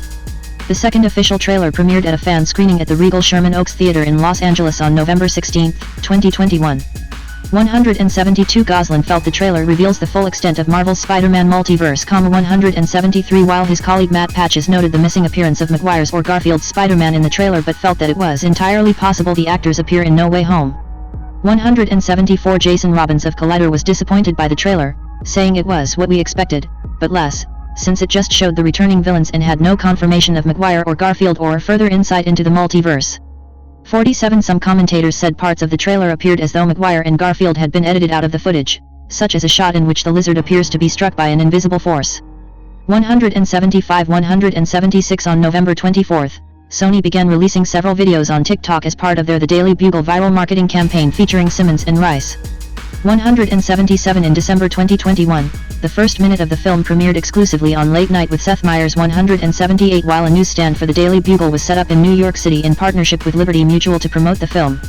The second official trailer premiered at a fan screening at the Regal Sherman Oaks Theater in Los Angeles on November 16, 2021. 172 Goslin felt the trailer reveals the full extent of Marvel's Spider-Man multiverse. 173 While his colleague Matt Patches noted the missing appearance of Maguire's or Garfield's Spider-Man in the trailer but felt that it was entirely possible the actors appear in No Way Home. 174 Jason Robbins of Collider was disappointed by the trailer, saying it was what we expected, but less, since it just showed the returning villains and had no confirmation of Maguire or Garfield or further insight into the multiverse. 47 Some commentators said parts of the trailer appeared as though Maguire and Garfield had been edited out of the footage, such as a shot in which the Lizard appears to be struck by an invisible force. 175 176 On November 24, Sony began releasing several videos on TikTok as part of their The Daily Bugle viral marketing campaign featuring Simmons and Rice. 177 In December 2021, the first minute of the film premiered exclusively on Late Night with Seth Meyers. 178 While a newsstand for the Daily Bugle was set up in New York City in partnership with Liberty Mutual to promote the film.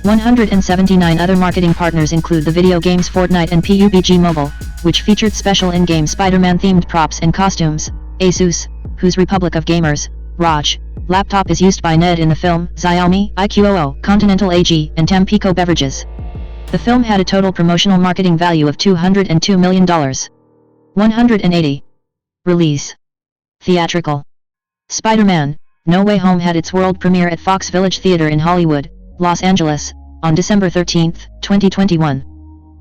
179 Other marketing partners include the video games Fortnite and PUBG Mobile, which featured special in-game Spider-Man themed props and costumes, Asus, whose Republic of Gamers, Raj, laptop is used by Ned in the film, Xiaomi, IQOO, Continental AG, and Tampico Beverages. The film had a total promotional marketing value of $202 million. 180. Release. Theatrical. Spider-Man: No Way Home had its world premiere at Fox Village Theater in Hollywood, Los Angeles, on December 13, 2021.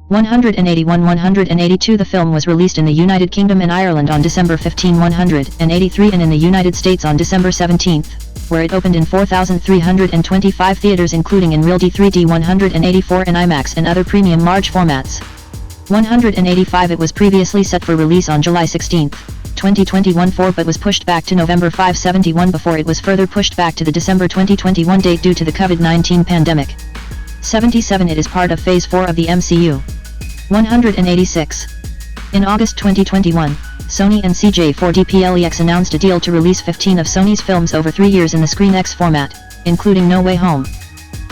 182 The film was released in the United Kingdom and Ireland on December 15, 183 and in the United States on December 17, where it opened in 4,325 theaters including in Real D3D 184 and IMAX and other premium large formats. 185 It was previously set for release on July 16, 2021 but was pushed back to November 5, 71 before it was further pushed back to the December 2021 date due to the COVID-19 pandemic. 77 It is part of Phase 4 of the MCU. 186. In August 2021, Sony and CJ4DPLEX announced a deal to release 15 of Sony's films over 3 years in the Screen X format, including No Way Home.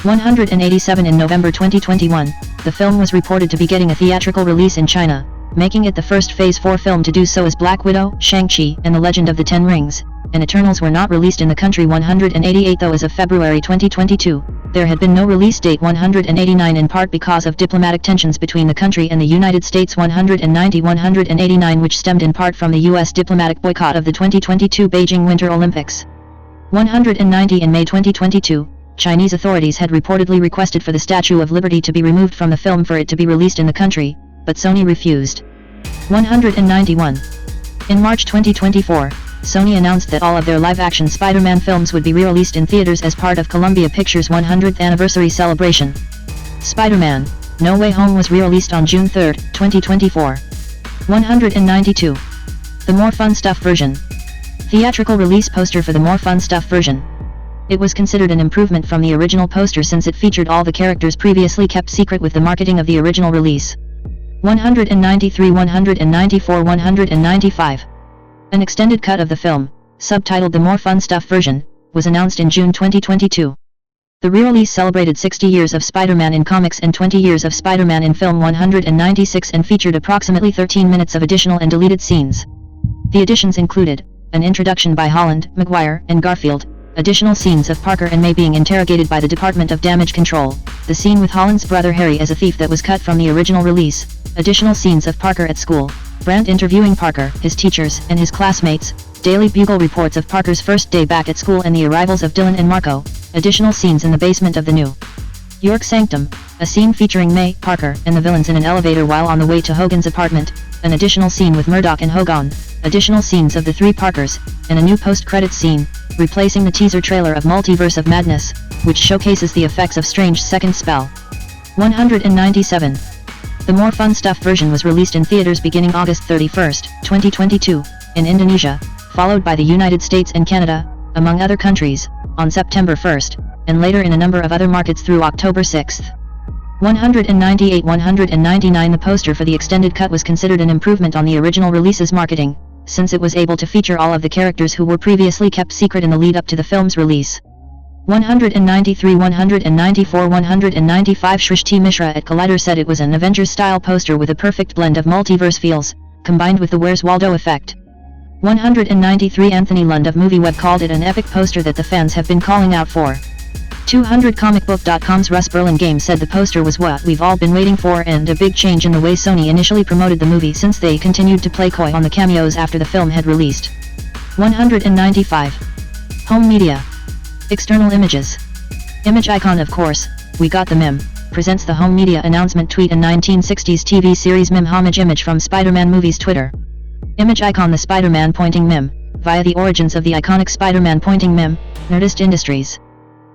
187 In November 2021, the film was reported to be getting a theatrical release in China, making it the first Phase 4 film to do so as Black Widow, Shang-Chi, and The Legend of the Ten Rings, and Eternals were not released in the country. 188 Though as of February 2022, there had been no release date. 189 In part because of diplomatic tensions between the country and the United States. 189 which stemmed in part from the U.S. diplomatic boycott of the 2022 Beijing Winter Olympics. 190 In May 2022, Chinese authorities had reportedly requested for the Statue of Liberty to be removed from the film for it to be released in the country, but Sony refused. 191. In March 2024, Sony announced that all of their live-action Spider-Man films would be re-released in theaters as part of Columbia Pictures' 100th anniversary celebration. Spider-Man: No Way Home was re-released on June 3, 2024. 192. The More Fun Stuff version. Theatrical release poster for the More Fun Stuff version. It was considered an improvement from the original poster since it featured all the characters previously kept secret with the marketing of the original release. 193, 194, 195. An extended cut of the film, subtitled The More Fun Stuff version, was announced in June 2022. The re-release celebrated 60 years of Spider-Man in comics and 20 years of Spider-Man in film. 196 and featured approximately 13 minutes of additional and deleted scenes. The additions included an introduction by Holland, Maguire, and Garfield, additional scenes of Parker and May being interrogated by the Department of Damage Control, the scene with Holland's brother Harry as a thief that was cut from the original release, additional scenes of Parker at school, Brandt interviewing Parker, his teachers, and his classmates, Daily Bugle reports of Parker's first day back at school and the arrivals of Dylan and Marco, additional scenes in the basement of the New York Sanctum, a scene featuring May, Parker, and the villains in an elevator while on the way to Hogan's apartment, an additional scene with Murdoch and Hogan, additional scenes of the three Parkers, and a new post-credits scene, replacing the teaser trailer of Multiverse of Madness, which showcases the effects of Strange's second spell. 197. The More Fun Stuff version was released in theaters beginning August 31, 2022, in Indonesia, followed by the United States and Canada, among other countries, on September 1, and later in a number of other markets through October 6. 198, 199 The poster for the extended cut was considered an improvement on the original release's marketing, since it was able to feature all of the characters who were previously kept secret in the lead-up to the film's release. 193, 194, 195 Shrishti Mishra at Collider said it was an Avengers-style poster with a perfect blend of multiverse feels, combined with the Where's Waldo effect. 193 Anthony Lund of MovieWeb called it an epic poster that the fans have been calling out for. 200comicbook.com's Russ Burlingame said the poster was what we've all been waiting for and a big change in the way Sony initially promoted the movie since they continued to play coy on the cameos after the film had released. 195. Home media. External images. Image icon of course, we got the meme, presents the home media announcement tweet and 1960s TV series meme homage image from Spider-Man movies Twitter. Image icon the Spider-Man pointing meme, via the origins of the iconic Spider-Man pointing meme, Nerdist Industries.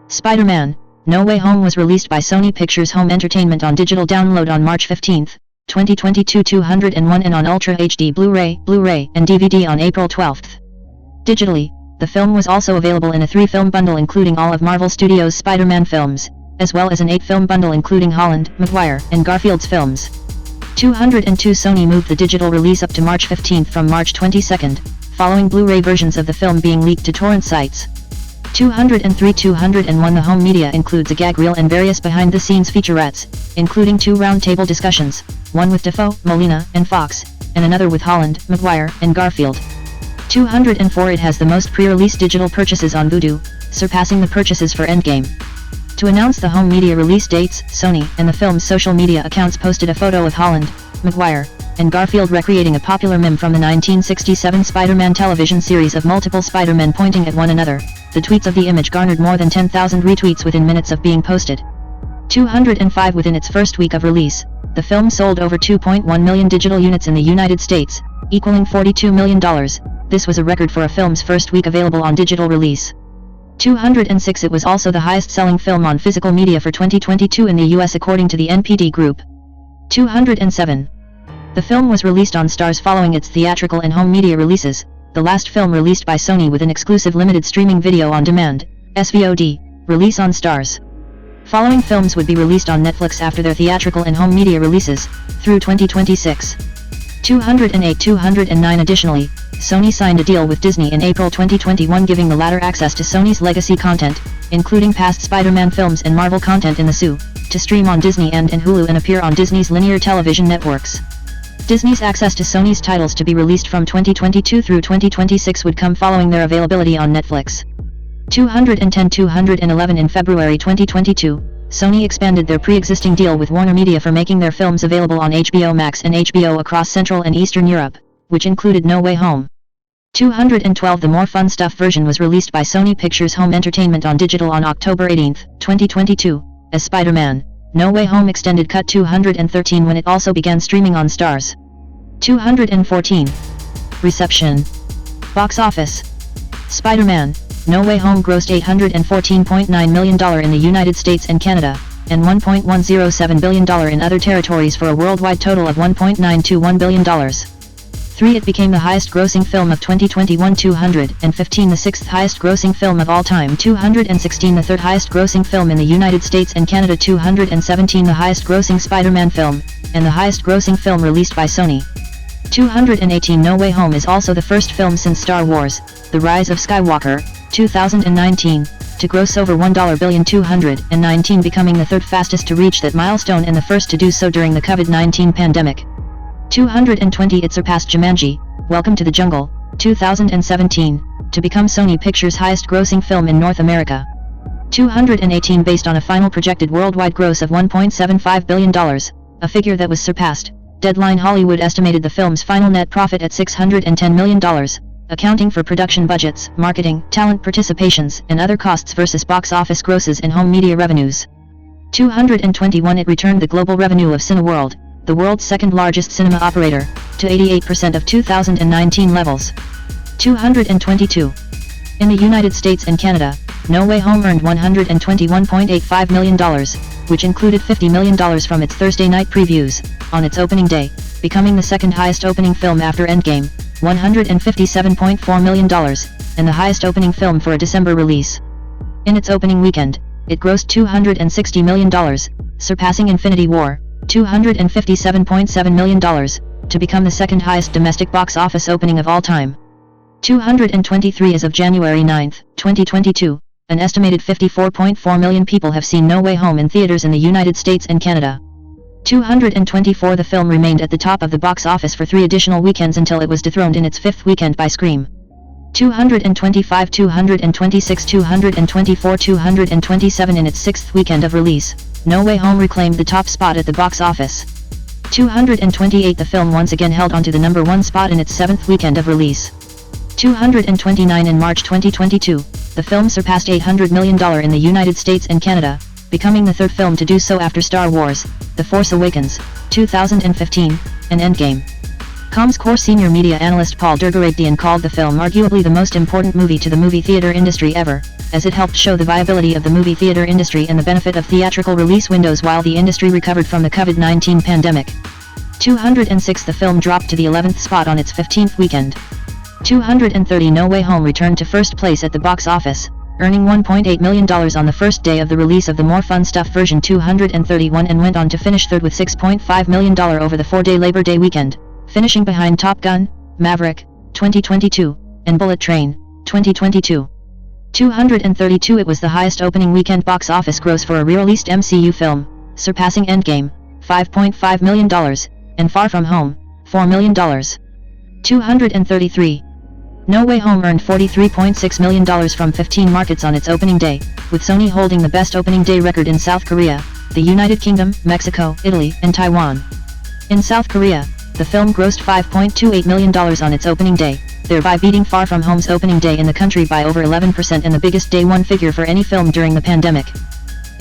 Spider-Man: No Way Home was released by Sony Pictures Home Entertainment on digital download on March 15, 2022 201 and on Ultra HD Blu-ray, and DVD on April 12. Digitally, the film was also available in a 3-film bundle including all of Marvel Studios' Spider-Man films, as well as an 8-film bundle including Holland, Maguire, and Garfield's films. 202 Sony moved the digital release up to March 15 from March 22, following Blu-ray versions of the film being leaked to torrent sites. 203 201 The home media includes a gag reel and various behind-the-scenes featurettes, including 2 roundtable discussions, one with Defoe, Molina, and Fox, and another with Holland, Maguire, and Garfield. 204 It has the most pre-release digital purchases on Vudu, surpassing the purchases for Endgame. To announce the home media release dates, Sony and the film's social media accounts posted a photo of Holland, Maguire, and Garfield recreating a popular meme from the 1967 Spider-Man television series of multiple Spider-Men pointing at one another. The tweets of the image garnered more than 10,000 retweets within minutes of being posted. 205 within its first week of release, the film sold over 2.1 million digital units in the United States, equaling $42 million. This was a record for a film's first week available on digital release. 206 It was also the highest-selling film on physical media for 2022 in the US according to the NPD Group. 207. The film was released on Starz following its theatrical and home media releases, the last film released by Sony with an exclusive limited streaming video on demand, SVOD, release on Starz. Following films would be released on Netflix after their theatrical and home media releases, through 2026. 208-209 Additionally, Sony signed a deal with Disney in April 2021 giving the latter access to Sony's legacy content, including past Spider-Man films and Marvel content in the SU, to stream on Disney and Hulu and appear on Disney's linear television networks. Disney's access to Sony's titles to be released from 2022 through 2026 would come following their availability on Netflix. 210-211 In February 2022, Sony expanded their pre-existing deal with Warner Media for making their films available on HBO Max and HBO across Central and Eastern Europe, which included No Way Home. 212 The More Fun Stuff version was released by Sony Pictures Home Entertainment on digital on October 18, 2022, as Spider-Man, No Way Home Extended Cut. 213 When it also began streaming on Starz. 214. Reception. Box office. Spider-Man, No Way Home grossed $814.9 million in the United States and Canada, and $1.107 billion in other territories for a worldwide total of $1.921 billion. 3. It became the highest-grossing film of 2021. 215 The sixth highest-grossing film of all time. 216 The third highest-grossing film in the United States and Canada. 217 The highest-grossing Spider-Man film, and the highest-grossing film released by Sony. 218 No Way Home is also the first film since Star Wars, The Rise of Skywalker, 2019, to gross over $1 billion. 219 becoming the third fastest to reach that milestone and the first to do so during the COVID-19 pandemic. 220 It surpassed Jumanji, Welcome to the Jungle, 2017, to become Sony Pictures' highest-grossing film in North America. 218 Based on a final projected worldwide gross of $1.75 billion, a figure that was surpassed, Deadline Hollywood estimated the film's final net profit at $610 million, accounting for production budgets, marketing, talent participations, and other costs versus box office grosses and home media revenues. 221 It returned the global revenue of Cineworld, the world's second-largest cinema operator, to 88% of 2019 levels. 222. In the United States and Canada, No Way Home earned $121.85 million, which included $50 million from its Thursday night previews, on its opening day, becoming the second highest opening film after Endgame, $157.4 million, and the highest opening film for a December release. In its opening weekend, it grossed $260 million, surpassing Infinity War, $257.7 million, to become the second highest domestic box office opening of all time. 223 As of January 9, 2022, an estimated 54.4 million people have seen No Way Home in theaters in the United States and Canada. 224 The film remained at the top of the box office for 3 additional weekends until it was dethroned in its 5th weekend by Scream. 225 226 224 227 In its 6th weekend of release, No Way Home reclaimed the top spot at the box office. 228 The film once again held onto the number 1 spot in its 7th weekend of release. 229 In March 2022, the film surpassed $800 million in the United States and Canada, becoming the third film to do so after Star Wars, The Force Awakens, 2015, and Endgame. Comscore senior media analyst Paul Dergaradian called the film arguably the most important movie to the movie theater industry ever, as it helped show the viability of the movie theater industry and the benefit of theatrical release windows while the industry recovered from the COVID-19 pandemic. 206 The film dropped to the 11th spot on its 15th weekend. 230 No Way Home returned to first place at the box office, earning $1.8 million on the first day of the release of the More Fun Stuff version. 231 and went on to finish third with $6.5 million over the 4-day Labor Day weekend, finishing behind Top Gun, Maverick, 2022, and Bullet Train, 2022. 232 It was the highest opening weekend box office gross for a re-released MCU film, surpassing Endgame, $5.5 million, and Far From Home, $4 million. 233. No Way Home earned $43.6 million from 15 markets on its opening day, with Sony holding the best opening day record in South Korea, the United Kingdom, Mexico, Italy, and Taiwan. In South Korea, the film grossed $5.28 million on its opening day, thereby beating Far From Home's opening day in the country by over 11% and the biggest day one figure for any film during the pandemic.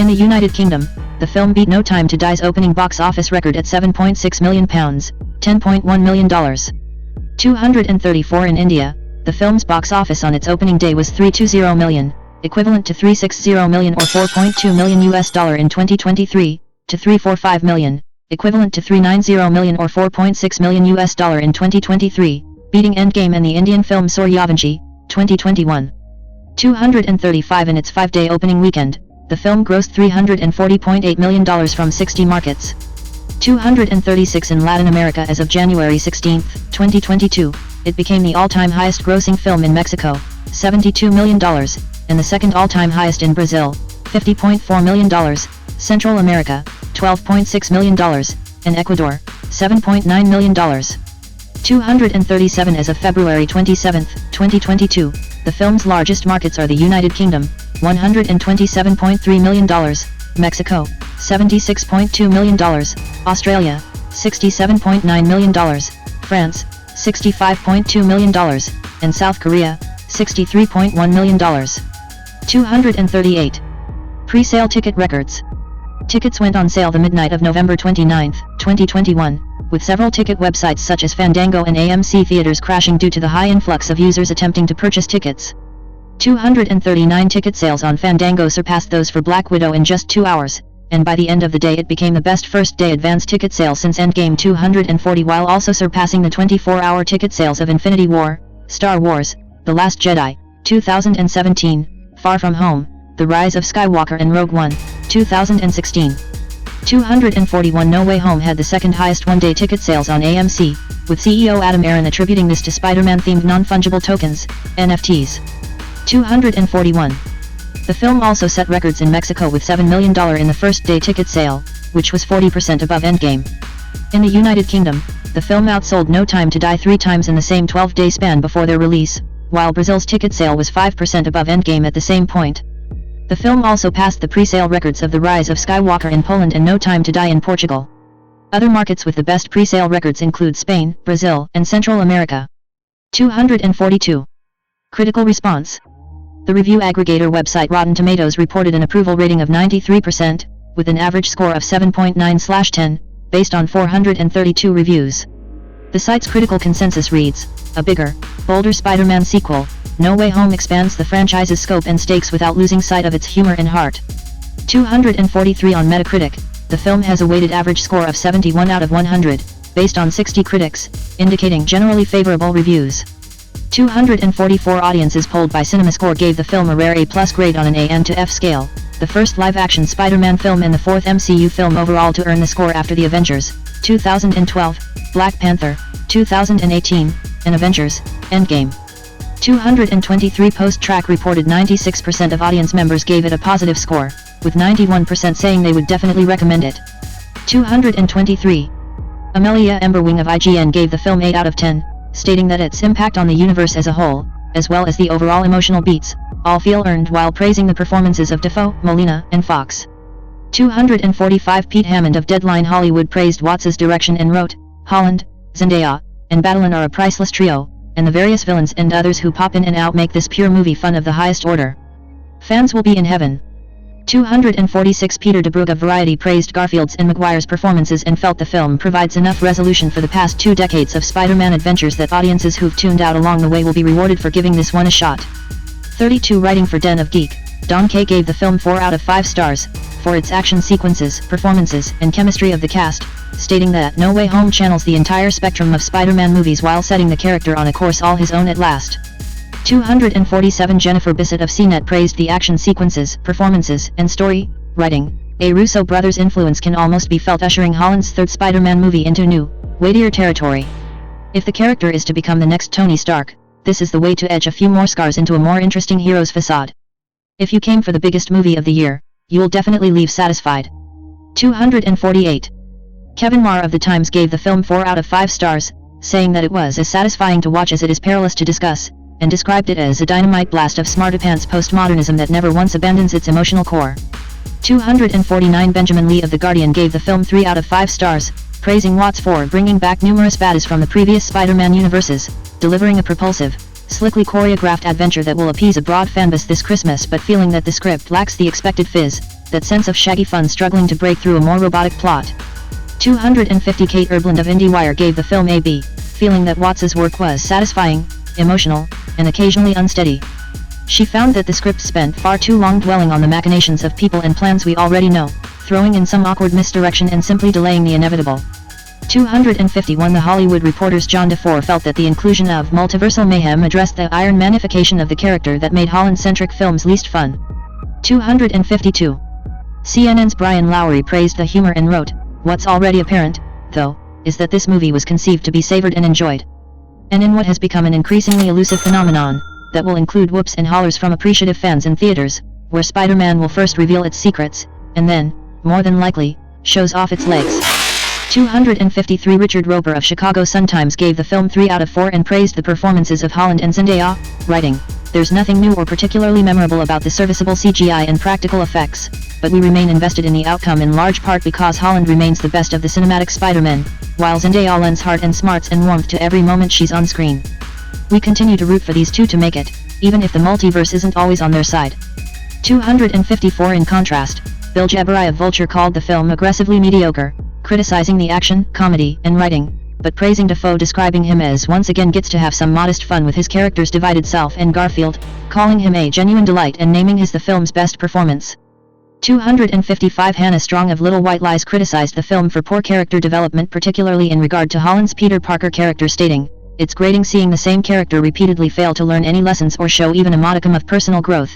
In the United Kingdom, the film beat No Time to Die's opening box office record at £7.6 million, $10.1 million. 234 in India, the film's box office on its opening day was $320 million, equivalent to $360 million or $4.2 million in 2023, to $345 million, equivalent to $390 million or $4.6 million in 2023, beating Endgame and the Indian film Suryavanshi, 2021. 235 in its 5-day opening weekend, the film grossed $340.8 million from 60 markets. 236 in Latin America as of January 16, 2022, it became the all-time highest grossing film in Mexico, $72 million, and the second all-time highest in Brazil, $50.4 million, Central America, $12.6 million, and Ecuador, $7.9 million. 237 as of February 27, 2022, the film's largest markets are the United Kingdom, $127.3 million, Mexico, $76.2 million, Australia, $67.9 million, France, $65.2 million, and South Korea, $63.1 million. 238. Pre-sale ticket records. Tickets went on sale the midnight of November 29, 2021, with several ticket websites such as Fandango and AMC Theaters crashing due to the high influx of users attempting to purchase tickets. 239 ticket sales on Fandango surpassed those for Black Widow in just 2 hours, and by the end of the day it became the best first-day advance ticket sale since Endgame. 240 while also surpassing the 24-hour ticket sales of Infinity War, Star Wars, The Last Jedi, 2017, Far From Home, The Rise of Skywalker and Rogue One, 2016. 241 No Way Home had the second highest one-day ticket sales on AMC, with CEO Adam Aron attributing this to Spider-Man-themed non-fungible tokens, NFTs. 241. The film also set records in Mexico with $7 million in the first-day ticket sale, which was 40% above Endgame. In the United Kingdom, the film outsold No Time to Die 3 times in the same 12-day span before their release, while Brazil's ticket sale was 5% above Endgame at the same point. The film also passed the pre-sale records of The Rise of Skywalker in Poland and No Time to Die in Portugal. Other markets with the best pre-sale records include Spain, Brazil, and Central America. 242. Critical response. The review aggregator website Rotten Tomatoes reported an approval rating of 93%, with an average score of 7.9/10, based on 432 reviews. The site's critical consensus reads, "A bigger, bolder Spider-Man sequel, No Way Home expands the franchise's scope and stakes without losing sight of its humor and heart." 243 on Metacritic, the film has a weighted average score of 71 out of 100, based on 60 critics, indicating generally favorable reviews. 244 audiences polled by CinemaScore gave the film a rare A+ grade on an A to F scale, the first live-action Spider-Man film and the fourth MCU film overall to earn the score after The Avengers, 2012, Black Panther, 2018, and Avengers, Endgame. 223 Post-Track reported 96% of audience members gave it a positive score, with 91% saying they would definitely recommend it. 223. Amelia Emberwing of IGN gave the film 8 out of 10, stating that its impact on the universe as a whole, as well as the overall emotional beats, all feel earned, while praising the performances of Dafoe, Molina, and Fox. 245 Pete Hammond of Deadline Hollywood praised Watts' direction and wrote, "Holland, Zendaya, and Battlein are a priceless trio, and the various villains and others who pop in and out make this pure movie fun of the highest order. Fans will be in heaven." 246 Peter DeBrugge of Variety praised Garfield's and Maguire's performances and felt the film provides enough resolution for the past 2 decades of Spider-Man adventures that audiences who've tuned out along the way will be rewarded for giving this one a shot. 32 Writing for Den of Geek, Don K gave the film 4 out of 5 stars, for its action sequences, performances, and chemistry of the cast, stating that No Way Home channels the entire spectrum of Spider-Man movies while setting the character on a course all his own at last. 247 Jennifer Bissett of CNET praised the action sequences, performances, and story, writing, "A Russo brothers' influence can almost be felt ushering Holland's third Spider-Man movie into new, weightier territory. If the character is to become the next Tony Stark, this is the way to edge a few more scars into a more interesting hero's facade. If you came for the biggest movie of the year, you'll definitely leave satisfied." 248. Kevin Marr of The Times gave the film 4 out of 5 stars, saying that it was as satisfying to watch as it is perilous to discuss, and described it as a dynamite blast of smartpants postmodernism that never once abandons its emotional core. 249 Benjamin Lee of The Guardian gave the film 3 out of 5 stars, praising Watts for bringing back numerous baddies from the previous Spider-Man universes, delivering a propulsive, slickly choreographed adventure that will appease a broad fanbase this Christmas, but feeling that the script lacks the expected fizz, that sense of shaggy fun struggling to break through a more robotic plot. 250 Kate Erbland of IndieWire gave the film a B, feeling that Watts's work was satisfying, emotional, and occasionally unsteady. She found that the script spent far too long dwelling on the machinations of people and plans we already know, throwing in some awkward misdirection and simply delaying the inevitable. 251 The Hollywood Reporter's John DeFore felt that the inclusion of multiversal mayhem addressed the iron manification of the character that made Holland-centric films least fun. 252. CNN's Brian Lowry praised the humor and wrote, "What's already apparent, though, is that this movie was conceived to be savored and enjoyed. And in what has become an increasingly elusive phenomenon, that will include whoops and hollers from appreciative fans in theaters, where Spider-Man will first reveal its secrets, and then, more than likely, shows off its legs." 253 Richard Roper of Chicago Sun-Times gave the film 3 out of 4 and praised the performances of Holland and Zendaya, writing, "There's nothing new or particularly memorable about the serviceable CGI and practical effects, but we remain invested in the outcome in large part because Holland remains the best of the cinematic Spider-Men, while Zendaya lends heart and smarts and warmth to every moment she's on screen. We continue to root for these two to make it, even if the multiverse isn't always on their side." 254 In contrast, Bill Jabari of Vulture called the film aggressively mediocre, criticizing the action, comedy, and writing, but praising Dafoe, describing him as once again gets to have some modest fun with his character's divided self, and Garfield, calling him a genuine delight and naming his the film's best performance. 255 Hannah Strong of Little White Lies criticized the film for poor character development, particularly in regard to Holland's Peter Parker character, stating, "It's grating seeing the same character repeatedly fail to learn any lessons or show even a modicum of personal growth."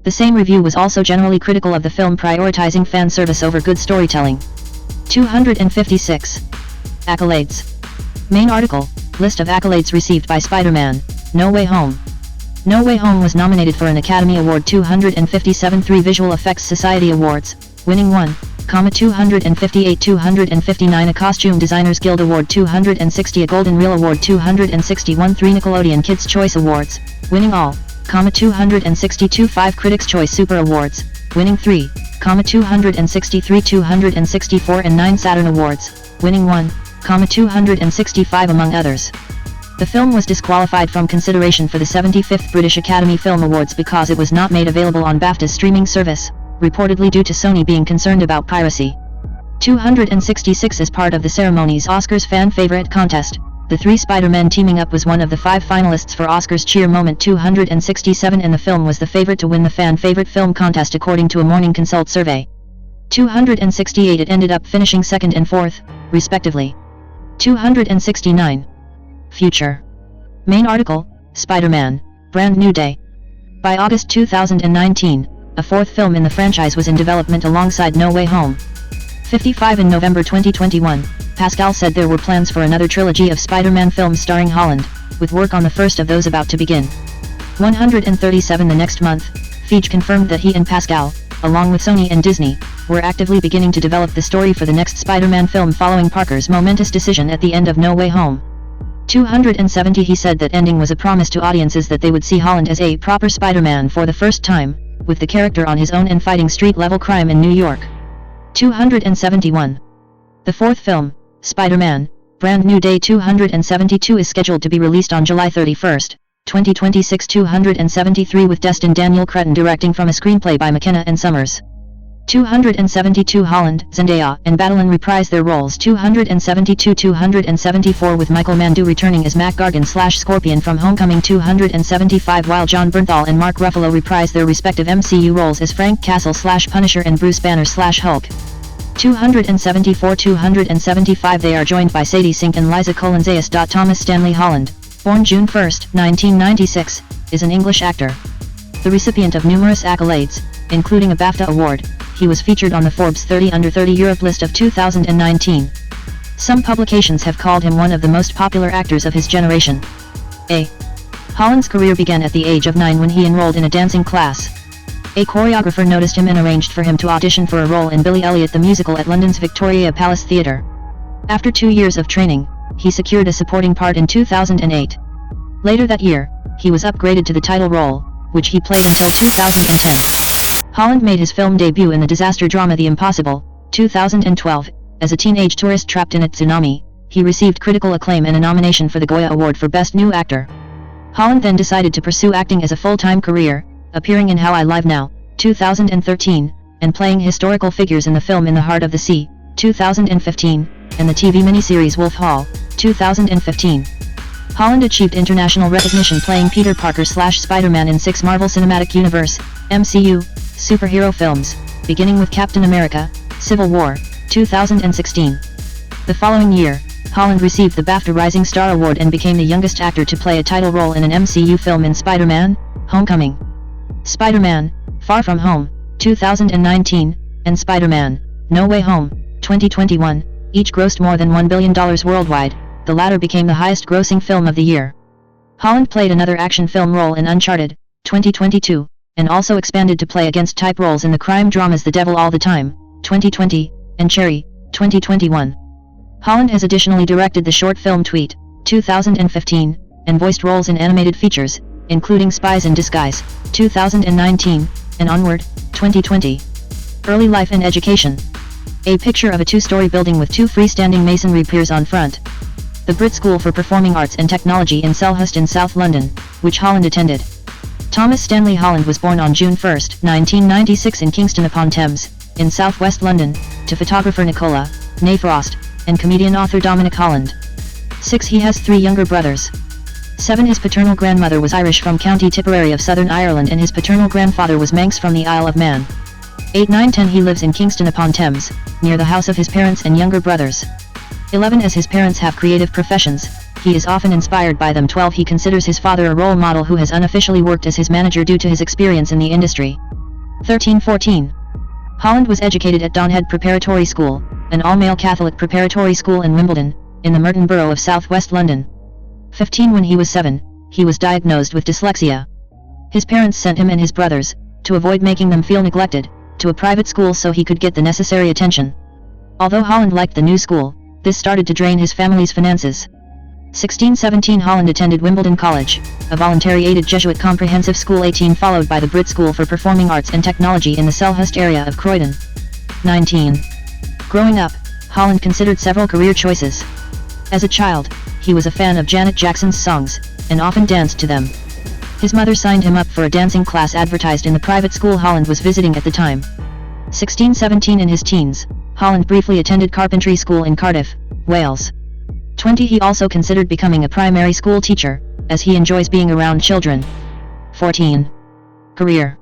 The same review was also generally critical of the film prioritizing fan service over good storytelling. 256. Accolades. Main article, list of accolades received by Spider-Man, No Way Home. No Way Home was nominated for an Academy Award 257, 3 Visual Effects Society Awards, winning 1, 258, 259 a Costume Designers Guild Award 260, a Golden Reel Award 261, 3 Nickelodeon Kids' Choice Awards, winning all, 262, 5 Critics' Choice Super Awards, winning 3, 263, 264 and 9 Saturn Awards, winning 1, 265 among others. The film was disqualified from consideration for the 75th British Academy Film Awards because it was not made available on BAFTA's streaming service, reportedly due to Sony being concerned about piracy. 266 As part of the ceremony's Oscars fan favorite contest, the 3 Spider-Men teaming up was one of the 5 finalists for Oscars Cheer Moment 267, and the film was the favorite to win the fan favorite film contest according to a Morning Consult survey. 268 It ended up finishing 2nd and 4th, respectively. 269. Future. Main article, Spider-Man, Brand New Day. By August 2019, a 4th film in the franchise was in development alongside No Way Home. 55 In November 2021, Pascal said there were plans for another trilogy of Spider-Man films starring Holland, with work on the first of those about to begin. 137 The next month, Feige confirmed that he and Pascal, along with Sony and Disney, were actively beginning to develop the story for the next Spider-Man film following Parker's momentous decision at the end of No Way Home. 270 He said that ending was a promise to audiences that they would see Holland as a proper Spider-Man for the first time, with the character on his own and fighting street-level crime in New York. 271. The 4th film, Spider-Man, Brand New Day 272 is scheduled to be released on July 31, 2026. 273 With Destin Daniel Cretton directing from a screenplay by McKenna and Summers. 272 Holland, Zendaya, and Battlein reprise their roles. 272 274 With Michael Mandu returning as Mac Gargan/Scorpion from Homecoming. 275 While John Bernthal and Mark Ruffalo reprise their respective MCU roles as Frank Castle/Punisher and Bruce Banner/Hulk. 274 275 They are joined by Sadie Sink and Liza Colin-Zayas. Thomas Stanley Holland, born June 1, 1996, is an English actor. The recipient of numerous accolades, including a BAFTA award, he was featured on the Forbes 30 Under 30 Europe list of 2019. Some publications have called him one of the most popular actors of his generation. Holland's career began at the age of 9 when he enrolled in a dancing class. A choreographer noticed him and arranged for him to audition for a role in Billy Elliot the Musical at London's Victoria Palace Theatre. After 2 years of training, he secured a supporting part in 2008. Later that year, he was upgraded to the title role, which he played until 2010. Holland made his film debut in the disaster drama The Impossible, 2012, as a teenage tourist trapped in a tsunami. He received critical acclaim and a nomination for the Goya Award for Best New Actor. Holland then decided to pursue acting as a full-time career, appearing in How I Live Now, 2013, and playing historical figures in the film In the Heart of the Sea, 2015, and the TV miniseries Wolf Hall, 2015. Holland achieved international recognition playing Peter Parker/Spider-Man in 6 Marvel Cinematic Universe, MCU, superhero films, beginning with Captain America, Civil War, 2016. The following year, Holland received the BAFTA Rising Star Award and became the youngest actor to play a title role in an MCU film in Spider-Man: Homecoming, Spider-Man: Far From Home, 2019, and Spider-Man: No Way Home, 2021, each grossed more than $1 billion worldwide. The latter became the highest-grossing film of the year. Holland played another action film role in Uncharted, 2022, and also expanded to play against-type roles in the crime dramas The Devil All the Time, 2020, and Cherry, 2021. Holland has additionally directed the short film Tweet, 2015, and voiced roles in animated features, including Spies in Disguise, 2019, and Onward, 2020. Early life and education. A picture of a 2-story building with 2 freestanding masonry piers on front. The Brit School for Performing Arts and Technology in Selhurst in South London, which Holland attended. Thomas Stanley Holland was born on June 1, 1996 in Kingston upon Thames, in southwest London, to photographer Nicola, née Frost, and comedian-author Dominic Holland. 6. He has 3 younger brothers. 7. His paternal grandmother was Irish from County Tipperary of Southern Ireland and his paternal grandfather was Manx from the Isle of Man. 8, 9, 10. He lives in Kingston upon Thames, near the house of his parents and younger brothers. 11. As his parents have creative professions, he is often inspired by them. 12. He considers his father a role model who has unofficially worked as his manager due to his experience in the industry. 13. 14. Holland was educated at Donhead Preparatory School, an all-male Catholic preparatory school in Wimbledon, in the Merton Borough of southwest London. 15. When he was 7, he was diagnosed with dyslexia. His parents sent him and his brothers, to avoid making them feel neglected, to a private school so he could get the necessary attention. Although Holland liked the new school, this started to drain his family's finances. 16. 17. Holland attended Wimbledon College, a voluntary-aided Jesuit comprehensive school. 18. Followed by the Brit School for Performing Arts and Technology in the Selhurst area of Croydon. 19. Growing up, Holland considered several career choices. As a child, he was a fan of Janet Jackson's songs, and often danced to them. His mother signed him up for a dancing class advertised in the private school Holland was visiting at the time. 16. 17. In his teens, Holland briefly attended carpentry school in Cardiff, Wales. 20. He also considered becoming a primary school teacher, as he enjoys being around children. 14. Career.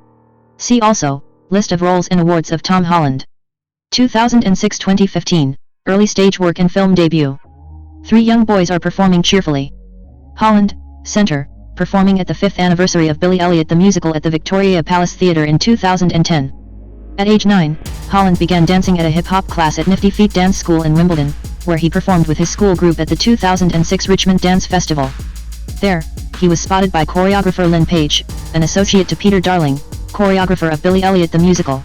See also, List of roles and awards of Tom Holland. 2006-2015, early stage work and film debut. 3 young boys are performing cheerfully. Holland, Center, performing at the 5th anniversary of Billy Elliot the Musical at the Victoria Palace Theatre in 2010. At age 9, Holland began dancing at a hip-hop class at Nifty Feet Dance School in Wimbledon, where he performed with his school group at the 2006 Richmond Dance Festival. There, he was spotted by choreographer Lynn Page, an associate to Peter Darling, choreographer of Billy Elliot the Musical.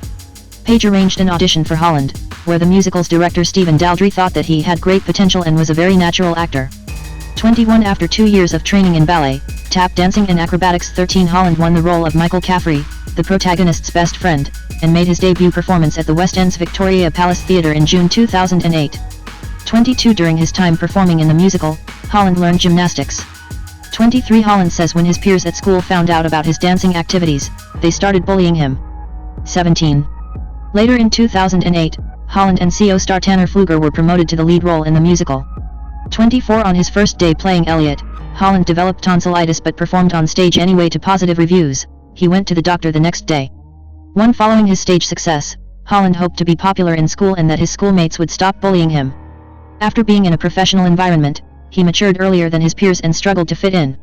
Page arranged an audition for Holland, where the musical's director Stephen Daldry thought that he had great potential and was a very natural actor. 21. After 2 years of training in ballet, tap dancing and acrobatics. 13. Holland won the role of Michael Caffrey, the protagonist's best friend, and made his debut performance at the West End's Victoria Palace Theatre in June 2008. 22. During his time performing in the musical, Holland learned gymnastics. 23. Holland says when his peers at school found out about his dancing activities, they started bullying him. 17. Later in 2008, Holland and CO star Tanner Fluger were promoted to the lead role in the musical. 24. On his first day playing Elliot, Holland developed tonsillitis but performed on stage anyway to positive reviews. He went to the doctor the next day. 1. Following his stage success, Holland hoped to be popular in school and that his schoolmates would stop bullying him. After being in a professional environment, he matured earlier than his peers and struggled to fit in.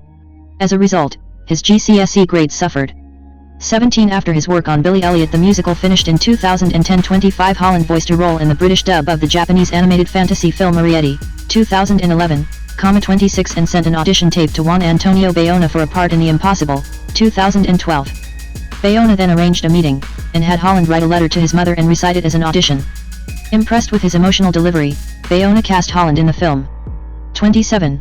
As a result, his GCSE grades suffered. 17. After his work on Billy Elliot the Musical finished in 2010. 25. Holland voiced a role in the British dub of the Japanese animated fantasy film Arrietty, 2011, 26 and sent an audition tape to Juan Antonio Bayona for a part in The Impossible, 2012. Bayona then arranged a meeting, and had Holland write a letter to his mother and recite it as an audition. Impressed with his emotional delivery, Bayona cast Holland in the film. 27.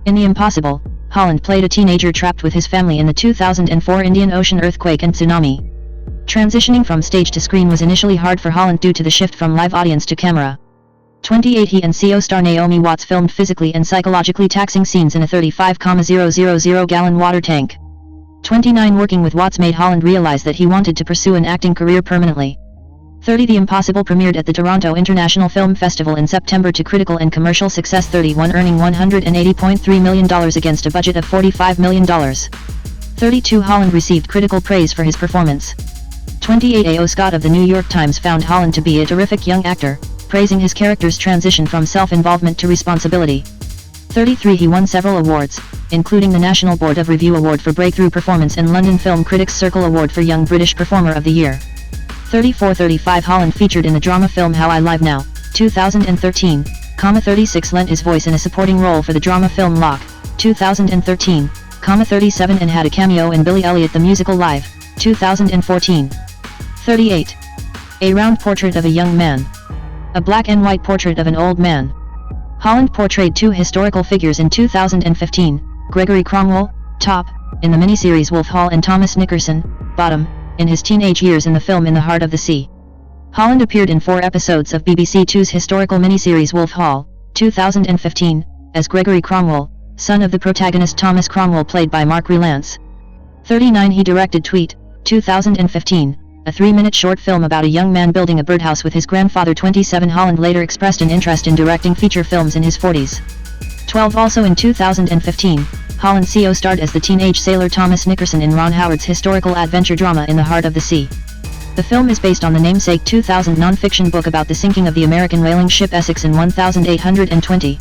In The Impossible, Holland played a teenager trapped with his family in the 2004 Indian Ocean earthquake and tsunami. Transitioning from stage to screen was initially hard for Holland due to the shift from live audience to camera. 28. He and CO star Naomi Watts filmed physically and psychologically taxing scenes in a 35,000-gallon water tank. 29. Working with Watts made Holland realize that he wanted to pursue an acting career permanently. 30. The Impossible premiered at the Toronto International Film Festival in September to critical and commercial success. 31. Earning $180.3 million against a budget of $45 million. 32. Holland received critical praise for his performance. 28. A.O. Scott of the New York Times found Holland to be a terrific young actor, praising his character's transition from self-involvement to responsibility. 33. He won several awards, including the National Board of Review Award for Breakthrough Performance and London Film Critics Circle Award for Young British Performer of the Year. 34. 35. Holland featured in the drama film How I Live Now, 2013, 36. Lent his voice in a supporting role for the drama film Locke, 2013, 37. And had a cameo in Billy Elliot the Musical Live, 2014. 38. A round portrait of a young man. A black and white portrait of an old man. Holland portrayed two historical figures in 2015, Gregory Cromwell, top, in the miniseries Wolf Hall, and Thomas Nickerson, bottom, in his teenage years in the film In the Heart of the Sea. Holland appeared in 4 episodes of BBC Two's historical miniseries Wolf Hall, 2015, as Gregory Cromwell, son of the protagonist Thomas Cromwell played by Mark Rylance. 39. He directed Tweet, 2015, a 3-minute short film about a young man building a birdhouse with his grandfather. 27. Holland later expressed an interest in directing feature films in his 40s. 12. Also in 2015, Holland co-starred as the teenage sailor Thomas Nickerson in Ron Howard's historical adventure drama In the Heart of the Sea. The film is based on the namesake 2000 non-fiction book about the sinking of the American whaling ship Essex in 1820.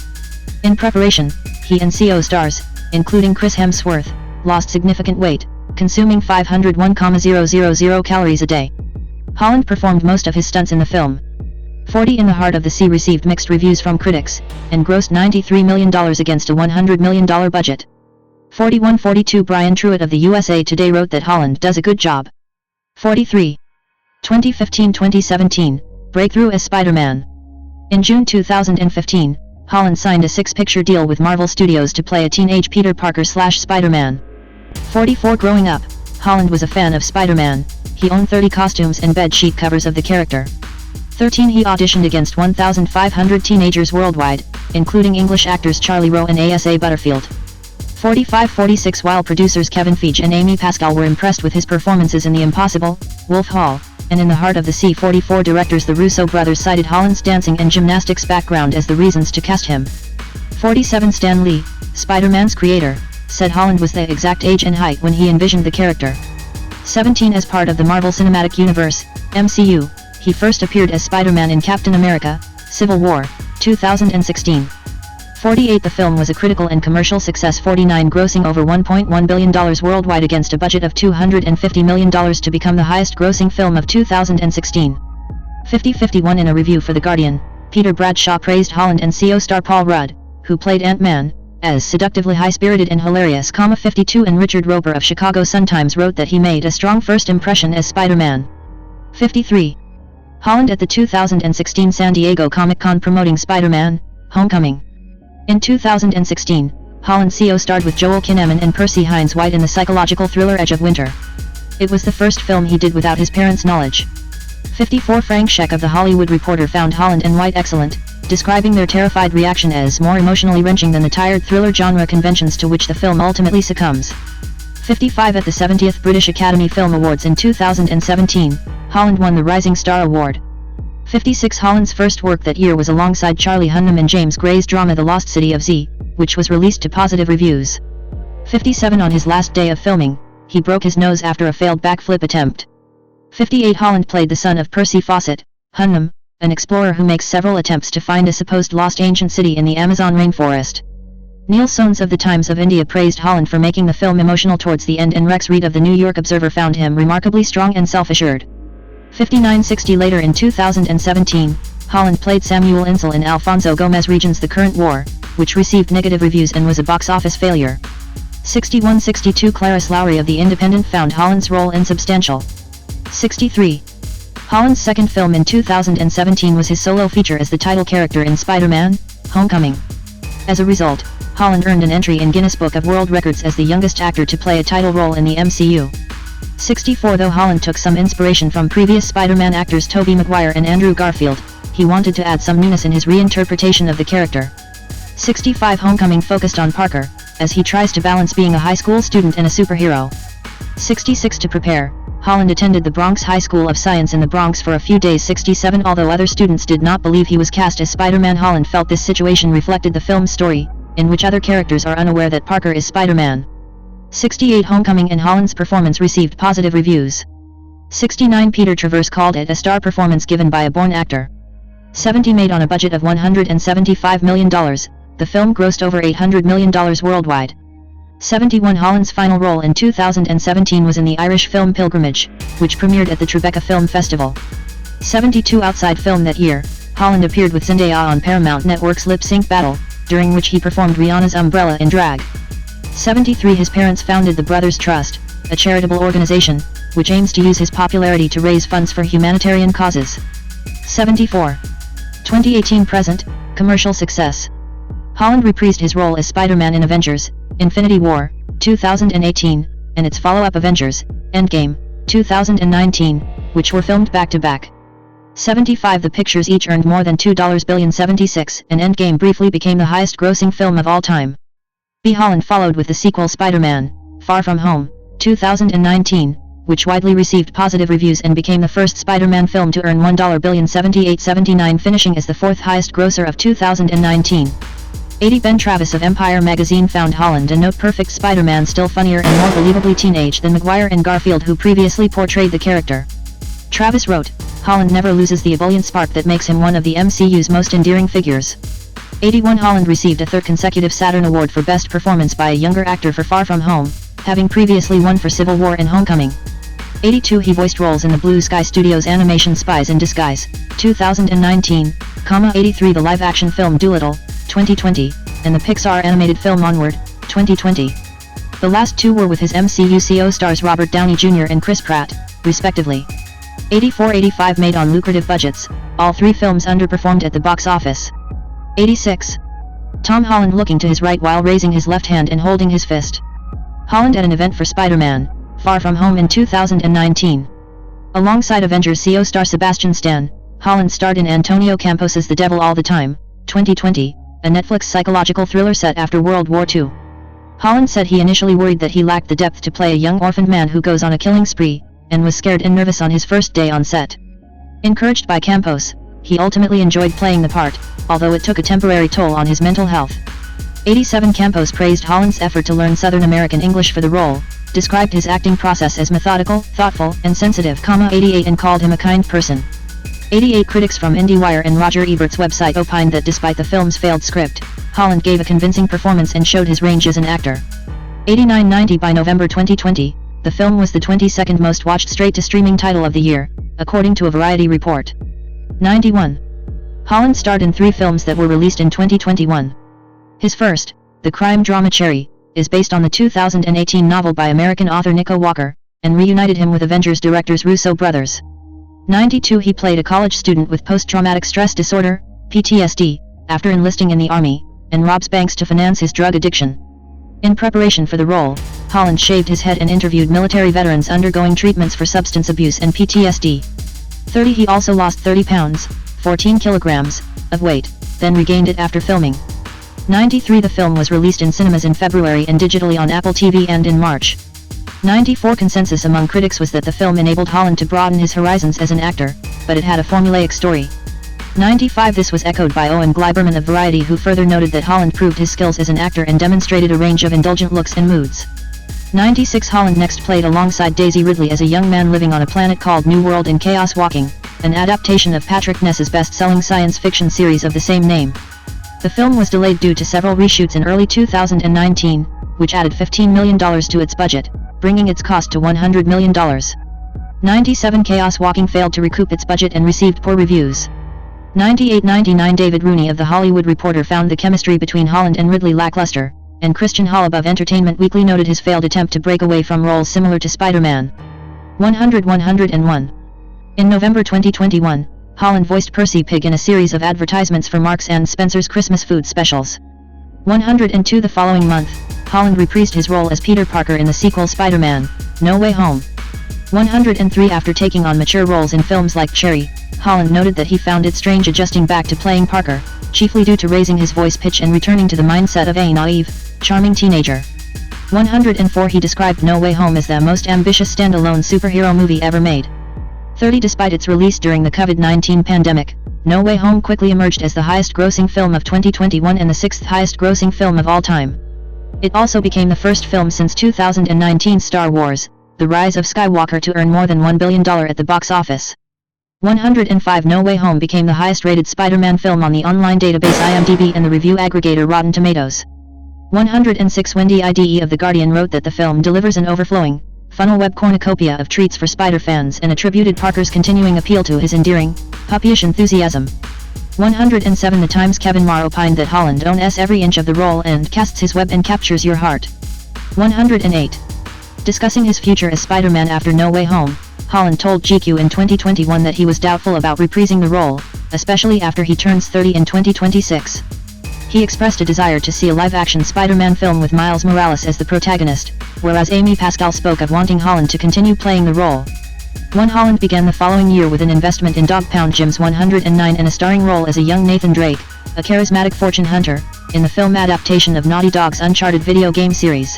In preparation, he and co-stars, including Chris Hemsworth, lost significant weight, consuming 501,000 calories a day. Holland performed most of his stunts in the film. 40. In the Heart of the Sea received mixed reviews from critics, and grossed $93 million against a $100 million budget. 41. 42. Brian Truitt of the USA Today wrote that Holland does a good job. 43. 2015-2017, breakthrough as Spider-Man. In June 2015, Holland signed a 6-picture deal with Marvel Studios to play a teenage Peter Parker/Spider-Man. 44. Growing up, Holland was a fan of Spider-Man. He owned 30 costumes and bed sheet covers of the character. 13. He auditioned against 1,500 teenagers worldwide, including English actors Charlie Rowe and Asa Butterfield. 45. 46. While producers Kevin Feige and Amy Pascal were impressed with his performances in The Impossible, Wolf Hall, and In the Heart of the Sea, 44 directors the Russo brothers cited Holland's dancing and gymnastics background as the reasons to cast him. 47. Stan Lee, Spider-Man's creator, said Holland was the exact age and height when he envisioned the character. 17. As part of the Marvel Cinematic Universe, MCU, he first appeared as Spider-Man in Captain America, Civil War, 2016. 48. The film was a critical and commercial success. 49. Grossing over $1.1 billion worldwide against a budget of $250 million to become the highest-grossing film of 2016. 50. 51. In a review for The Guardian, Peter Bradshaw praised Holland and co-star Paul Rudd, who played Ant-Man, as seductively high-spirited and hilarious. 52. And Richard Roeper of Chicago Sun-Times wrote that he made a strong first impression as Spider-Man. 53. Holland at the 2016 San Diego Comic-Con promoting Spider-Man: Homecoming. In 2016, Holland co-starred with Joel Kinnaman and Percy Hines-White in the psychological thriller Edge of Winter. It was the first film he did without his parents' knowledge. 54. Frank Scheck of The Hollywood Reporter found Holland and White excellent, describing their terrified reaction as more emotionally wrenching than the tired thriller genre conventions to which the film ultimately succumbs. 55. At the 70th British Academy Film Awards in 2017, Holland won the Rising Star Award. 56. Holland's first work that year was alongside Charlie Hunnam and James Gray's drama The Lost City of Z, which was released to positive reviews. 57. On his last day of filming, he broke his nose after a failed backflip attempt. 58. Holland played the son of Percy Fawcett, Hunnam, an explorer who makes several attempts to find a supposed lost ancient city in the Amazon rainforest. Neil Soanes of the Times of India praised Holland for making the film emotional towards the end, and Rex Reed of the New York Observer found him remarkably strong and self-assured. 59. 60. Later in 2017, Holland played Samuel Insel in Alfonso Gomez Regen's The Current War, which received negative reviews and was a box office failure. 61. 62. Clarice Lowry of The Independent found Holland's role insubstantial. 63. Holland's second film in 2017 was his solo feature as the title character in Spider-Man: Homecoming. As a result, Holland earned an entry in Guinness Book of World Records as the youngest actor to play a title role in the MCU. 64. Though Holland took some inspiration from previous Spider-Man actors Tobey Maguire and Andrew Garfield, he wanted to add some newness in his reinterpretation of the character. 65. Homecoming focused on Parker, as he tries to balance being a high school student and a superhero. 66. To prepare, Holland attended the Bronx High School of Science in the Bronx for a few days. 67 Although other students did not believe he was cast as Spider-Man, Holland felt this situation reflected the film's story, in which other characters are unaware that Parker is Spider-Man. 68 Homecoming and Holland's performance received positive reviews. 69 Peter Travers called it a star performance given by a born actor. 70 Made on a budget of $175 million, the film grossed over $800 million worldwide. 71 Holland's final role in 2017 was in the Irish film Pilgrimage, which premiered at the Tribeca Film Festival. 72 Outside film that year, Holland appeared with Zendaya on Paramount Network's Lip Sync Battle, during which he performed Rihanna's Umbrella in drag. 73 His parents founded the Brothers Trust, a charitable organization, which aims to use his popularity to raise funds for humanitarian causes. 74. 2018 Present, commercial success. Holland reprised his role as Spider-Man in Avengers, Infinity War, 2018, and its follow-up Avengers, Endgame, 2019, which were filmed back-to-back. 75 The pictures each earned more than $2 billion. 76 and Endgame briefly became the highest-grossing film of all time. B. Holland followed with the sequel Spider-Man, Far From Home, 2019, which widely received positive reviews and became the first Spider-Man film to earn $1 billion. 78-79 finishing as the fourth highest grosser of 2019. 80 Ben Travis of Empire magazine found Holland a note-perfect Spider-Man, still funnier and more believably teenage than Maguire and Garfield, who previously portrayed the character. Travis wrote, Holland never loses the ebullient spark that makes him one of the MCU's most endearing figures. 81 Holland received a third consecutive Saturn Award for Best Performance by a Younger Actor for Far From Home, having previously won for Civil War and Homecoming. 82 He voiced roles in the Blue Sky Studios animation Spies in Disguise, 2019, 83 The live-action film Dolittle, 2020, and the Pixar animated film Onward, 2020. The last two were with his MCU co-stars Robert Downey Jr. and Chris Pratt, respectively. 84-85 Made on lucrative budgets, all three films underperformed at the box office. 86. Tom Holland looking to his right while raising his left hand and holding his fist. Holland at an event for Spider-Man, Far From Home in 2019. Alongside Avengers co-star Sebastian Stan, Holland starred in Antonio Campos's The Devil All the Time, 2020, a Netflix psychological thriller set after World War II. Holland said he initially worried that he lacked the depth to play a young orphaned man who goes on a killing spree, and was scared and nervous on his first day on set. Encouraged by Campos, he ultimately enjoyed playing the part, although it took a temporary toll on his mental health. 87 Campos praised Holland's effort to learn Southern American English for the role, described his acting process as methodical, thoughtful, and sensitive, 88 and called him a kind person. 88 Critics from IndieWire and Roger Ebert's website opined that despite the film's failed script, Holland gave a convincing performance and showed his range as an actor. 89-90 By November 2020, the film was the 22nd most watched straight-to-streaming title of the year, according to a Variety report. 91. Holland starred in 3 films that were released in 2021. His first, the crime drama Cherry, is based on the 2018 novel by American author Nico Walker, and reunited him with Avengers directors Russo brothers. 92 He played a college student with post-traumatic stress disorder, PTSD, after enlisting in the army, and robs banks to finance his drug addiction. In preparation for the role, Holland shaved his head and interviewed military veterans undergoing treatments for substance abuse and PTSD. 30 He also lost 30 pounds, 14 kilograms, of weight, then regained it after filming. 93 The film was released in cinemas in February and digitally on Apple TV and in March. 94 Consensus among critics was that the film enabled Holland to broaden his horizons as an actor, but it had a formulaic story. 95 This was echoed by Owen Gleiberman of Variety, who further noted that Holland proved his skills as an actor and demonstrated a range of indulgent looks and moods. 96 Holland next played alongside Daisy Ridley as a young man living on a planet called New World in Chaos Walking, an adaptation of Patrick Ness's best-selling science fiction series of the same name. The film was delayed due to several reshoots in early 2019, which added $15 million to its budget, bringing its cost to $100 million. 97 Chaos Walking failed to recoup its budget and received poor reviews. 98-99 David Rooney of The Hollywood Reporter found the chemistry between Holland and Ridley lackluster, and Christian Holub of Entertainment Weekly noted his failed attempt to break away from roles similar to Spider-Man. 100-101 In November 2021, Holland voiced Percy Pig in a series of advertisements for Marks & Spencer's Christmas food specials. 102 The following month, Holland reprised his role as Peter Parker in the sequel Spider-Man, No Way Home. 103 After taking on mature roles in films like Cherry, Holland noted that he found it strange adjusting back to playing Parker, chiefly due to raising his voice pitch and returning to the mindset of a naive, charming teenager. 104 He described No Way Home as the most ambitious standalone superhero movie ever made. 30 Despite its release during the COVID-19 pandemic, No Way Home quickly emerged as the highest-grossing film of 2021 and the sixth highest-grossing film of all time. It also became the first film since 2019 Star Wars: The Rise of Skywalker to earn more than $1 billion at the box office. 105 No Way Home became the highest-rated Spider-Man film on the online database IMDb and the review aggregator Rotten Tomatoes. 106 Wendy Ide of The Guardian wrote that the film delivers an overflowing, funnel web cornucopia of treats for Spider fans and attributed Parker's continuing appeal to his endearing, puppyish enthusiasm. 107 The Times Kevin Marr opined that Holland owns every inch of the role and casts his web and captures your heart. 108. Discussing his future as Spider-Man after No Way Home, Holland told GQ in 2021 that he was doubtful about reprising the role, especially after he turns 30 in 2026. He expressed a desire to see a live-action Spider-Man film with Miles Morales as the protagonist, whereas Amy Pascal spoke of wanting Holland to continue playing the role. Holland began the following year with an investment in Dog Pound Gyms 109 and a starring role as a young Nathan Drake, a charismatic fortune hunter, in the film adaptation of Naughty Dog's Uncharted video game series.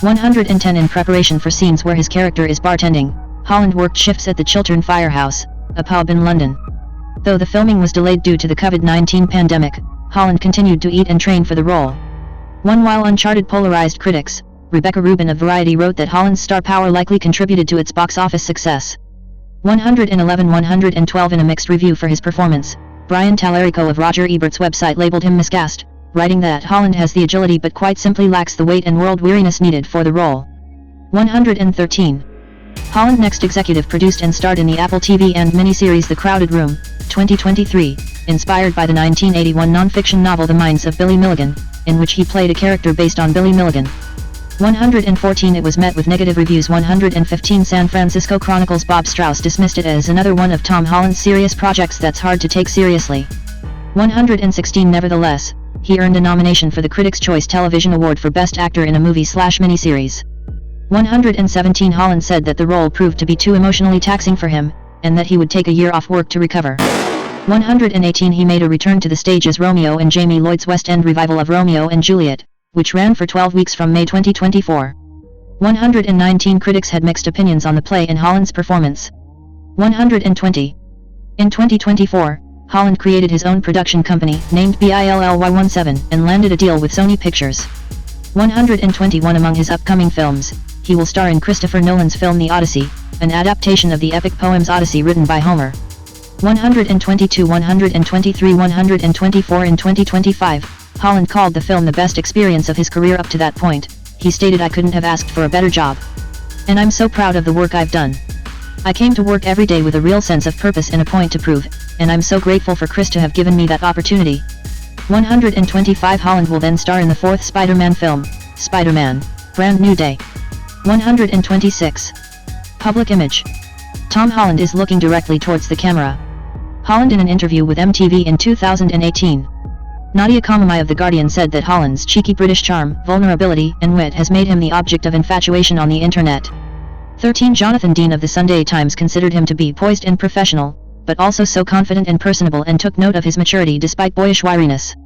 110 In preparation for scenes where his character is bartending, Holland worked shifts at the Chiltern Firehouse, a pub in London. Though the filming was delayed due to the COVID-19 pandemic, Holland continued to eat and train for the role. While Uncharted polarized critics, Rebecca Rubin of Variety wrote that Holland's star power likely contributed to its box office success. 112 In a mixed review for his performance, Brian Tallarico of Roger Ebert's website labeled him miscast, writing that Holland has the agility but quite simply lacks the weight and world weariness needed for the role. 113. Holland next executive produced and starred in the Apple TV and miniseries The Crowded Room, 2023, inspired by the 1981 non-fiction novel The Minds of Billy Milligan, in which he played a character based on Billy Milligan. 114 It was met with negative reviews. 115 San Francisco Chronicle's Bob Strauss dismissed it as another one of Tom Holland's serious projects that's hard to take seriously. 116 Nevertheless, he earned a nomination for the Critics' Choice Television Award for Best Actor in a Movie/Miniseries. 117 Holland said that the role proved to be too emotionally taxing for him, and that he would take a year off work to recover. 118 He made a return to the stage as Romeo in Jamie Lloyd's West End revival of Romeo and Juliet, which ran for 12 weeks from May 2024. 119 Critics had mixed opinions on the play and Holland's performance. 120. In 2024, Holland created his own production company, named BILLY17, and landed a deal with Sony Pictures. 121 Among his upcoming films, he will star in Christopher Nolan's film The Odyssey, an adaptation of the epic poems Odyssey written by Homer. 122 123 124 In 2025, Holland called the film the best experience of his career up to that point. He stated, "I couldn't have asked for a better job. And I'm so proud of the work I've done. I came to work every day with a real sense of purpose and a point to prove, and I'm so grateful for Chris to have given me that opportunity." 125 Holland will then star in the fourth Spider-Man film, Spider-Man: Brand New Day. 126. Public image. Tom Holland is looking directly towards the camera. Holland in an interview with MTV in 2018. Nadia Kamamai of The Guardian said that Holland's cheeky British charm, vulnerability, and wit has made him the object of infatuation on the internet. 13 Jonathan Dean of The Sunday Times considered him to be poised and professional, but also so confident and personable, and took note of his maturity despite boyish wiriness.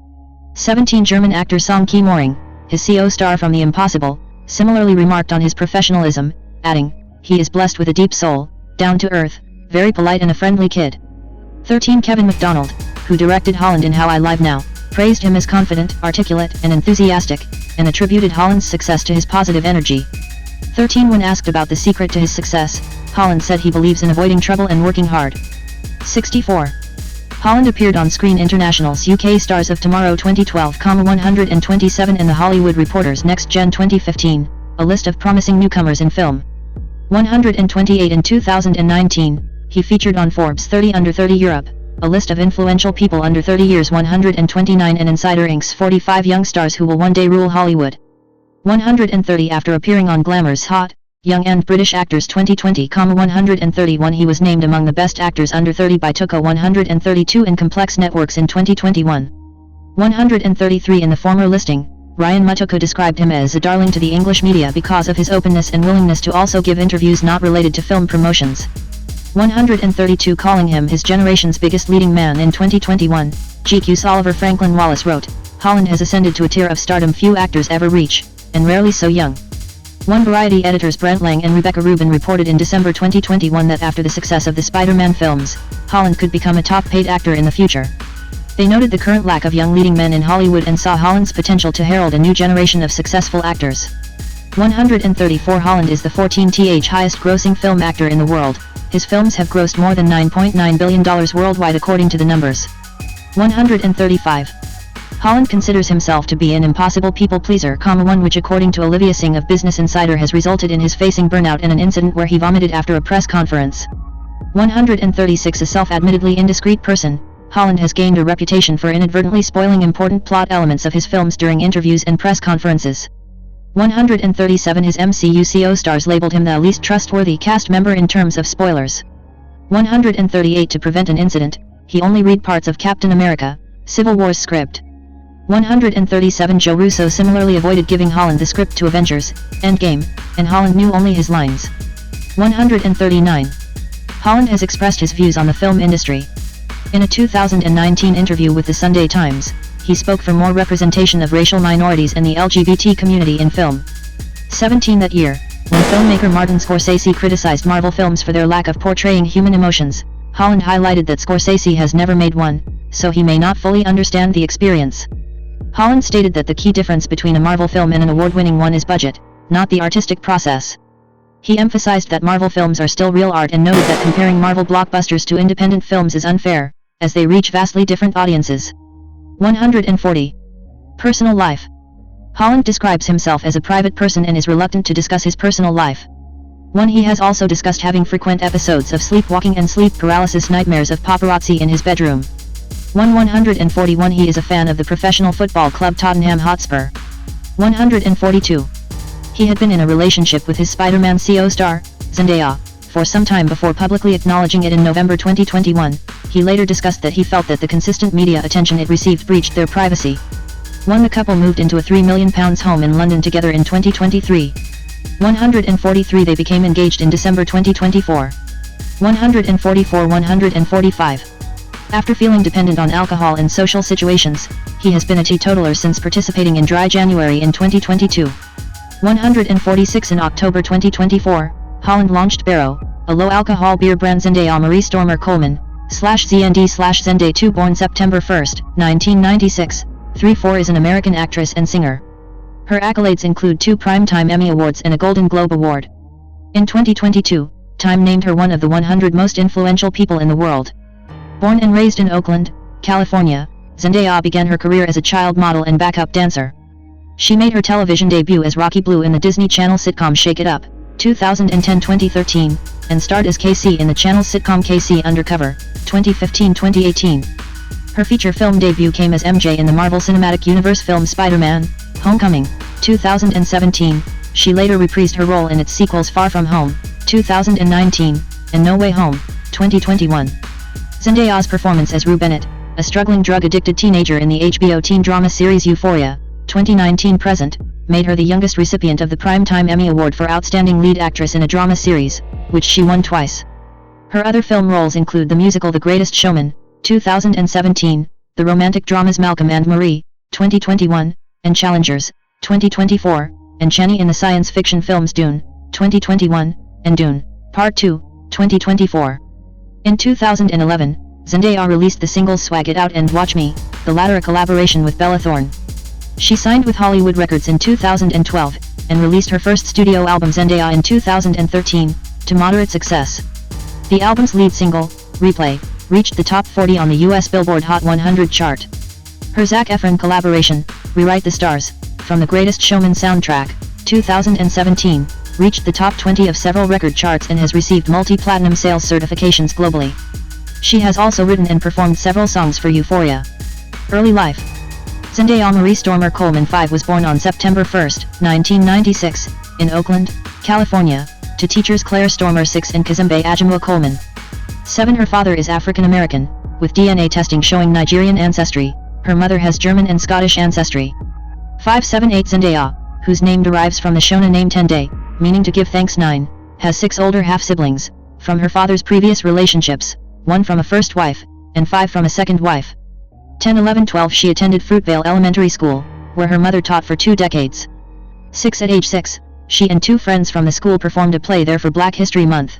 17 German actor Song Ki-moring, his CO star from The Impossible, similarly remarked on his professionalism, adding, "He is blessed with a deep soul, down to earth, very polite and a friendly kid." 13 Kevin MacDonald, who directed Holland in How I Live Now, praised him as confident, articulate, and enthusiastic, and attributed Holland's success to his positive energy. 13 When asked about the secret to his success, Holland said he believes in avoiding trouble and working hard. 64. Holland appeared on Screen International's UK Stars of Tomorrow 2012, 127 in The Hollywood Reporter's Next Gen 2015, a list of promising newcomers in film. 128 In 2019, he featured on Forbes 30 Under 30 Europe, a list of influential people under 30 years. 129 in Insider Inc.'s 45 Young Stars Who Will One Day Rule Hollywood. 130 After appearing on Glamour's Hot, Young and British Actors 2020, 131 he was named among the best actors under 30 by Tuco. 132 in Complex Networks in 2021. 133 in the former listing, Ryan Mutoko described him as a darling to the English media because of his openness and willingness to also give interviews not related to film promotions. 132 calling him his generation's biggest leading man in 2021, GQ's Oliver Franklin Wallace wrote, "Holland has ascended to a tier of stardom few actors ever reach, and rarely so young. One Variety editors Brent Lang and Rebecca Rubin reported in December 2021 that after the success of the Spider-Man films, Holland could become a top-paid actor in the future. They noted the current lack of young leading men in Hollywood and saw Holland's potential to herald a new generation of successful actors. 134 Holland is the 14th highest-grossing film actor in the world. His films have grossed more than $9.9 billion worldwide according to the numbers. 135. Holland considers himself to be an impossible people-pleaser, one which according to Olivia Singh of Business Insider has resulted in his facing burnout and an incident where he vomited after a press conference. 136 A self-admittedly indiscreet person, Holland has gained a reputation for inadvertently spoiling important plot elements of his films during interviews and press conferences. 137 His MCU co-stars labeled him the least trustworthy cast member in terms of spoilers. 138 To prevent an incident, he only read parts of Captain America, Civil War's script. 137 Joe Russo similarly avoided giving Holland the script to Avengers, Endgame, and Holland knew only his lines. 139. Holland has expressed his views on the film industry. In a 2019 interview with the Sunday Times, he spoke for more representation of racial minorities and the LGBT community in film. 17 That year, when filmmaker Martin Scorsese criticized Marvel films for their lack of portraying human emotions, Holland highlighted that Scorsese has never made one, so he may not fully understand the experience. Holland stated that the key difference between a Marvel film and an award-winning one is budget, not the artistic process. He emphasized that Marvel films are still real art and noted that comparing Marvel blockbusters to independent films is unfair, as they reach vastly different audiences. 140. Personal life. Holland describes himself as a private person and is reluctant to discuss his personal life. He has also discussed having frequent episodes of sleepwalking and sleep paralysis, nightmares of paparazzi in his bedroom. 141 He is a fan of the professional football club Tottenham Hotspur. 142. He had been in a relationship with his Spider-Man co-star, Zendaya, for some time before publicly acknowledging it in November 2021. He later discussed that he felt that the consistent media attention it received breached their privacy. The couple moved into a £3 million home in London together in 2023. 143 They became engaged in December 2024. 145. After feeling dependent on alcohol in social situations, he has been a teetotaler since participating in Dry January in 2022. 146 In October 2024, Holland launched Barrow, a low-alcohol beer brand. Zendaya Marie Stormer Coleman, /ZND/Zendaya 2 born September 1, 1996, 34 is an American actress and singer. Her accolades include 2 Primetime Emmy Awards and a Golden Globe Award. In 2022, Time named her one of the 100 most influential people in the world. Born and raised in Oakland, California, Zendaya began her career as a child model and backup dancer. She made her television debut as Rocky Blue in the Disney Channel sitcom Shake It Up, 2010-2013, and starred as KC in the channel's sitcom KC Undercover, 2015-2018. Her feature film debut came as MJ in the Marvel Cinematic Universe film Spider-Man: Homecoming, 2017. She later reprised her role in its sequels Far From Home, 2019, and No Way Home, 2021. Zendaya's performance as Rue Bennett, a struggling drug-addicted teenager in the HBO teen drama series Euphoria, 2019-present, made her the youngest recipient of the Primetime Emmy Award for Outstanding Lead Actress in a Drama Series, which she won twice. Her other film roles include the musical The Greatest Showman, 2017, the romantic dramas Malcolm and Marie, 2021, and Challengers, 2024, and Channy in the science fiction films Dune, 2021, and Dune, Part 2, 2024. In 2011, Zendaya released the singles Swag It Out and Watch Me, the latter a collaboration with Bella Thorne. She signed with Hollywood Records in 2012, and released her first studio album Zendaya in 2013, to moderate success. The album's lead single, Replay, reached the top 40 on the US Billboard Hot 100 chart. Her Zac Efron collaboration, Rewrite the Stars, from the Greatest Showman soundtrack, 2017, reached the top 20 of several record charts and has received multi-platinum sales certifications globally. She has also written and performed several songs for Euphoria. Early life. Zendaya Marie Stormer Coleman 5 was born on September 1, 1996, in Oakland, California, to teachers Claire Stormer 6 and Kazembe Ajimwa Coleman. 7 Her father is African American, with DNA testing showing Nigerian ancestry. Her mother has German and Scottish ancestry. 578 Zendaya, whose name derives from the Shona name Tende, meaning to give thanks. 9, has 6 older half-siblings, from her father's previous relationships, 1 from a first wife, and 5 from a second wife. 10 11 12 She attended Fruitvale Elementary School, where her mother taught for 2 decades. 6 At age 6, she and 2 friends from the school performed a play there for Black History Month.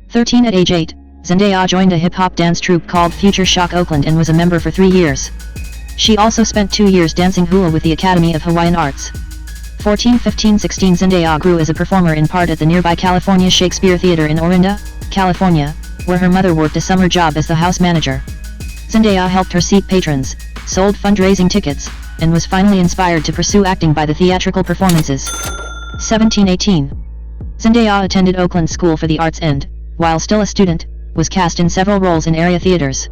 13 At age 8, Zendaya joined a hip-hop dance troupe called Future Shock Oakland and was a member for 3 years. She also spent 2 years dancing hula with the Academy of Hawaiian Arts. 14 15 16 Zendaya grew as a performer in part at the nearby California Shakespeare Theater in Orinda, California, where her mother worked a summer job as the house manager. Zendaya helped her seat patrons, sold fundraising tickets, and was finally inspired to pursue acting by the theatrical performances. 17 18 Zendaya attended Oakland School for the Arts and, while still a student, was cast in several roles in area theaters.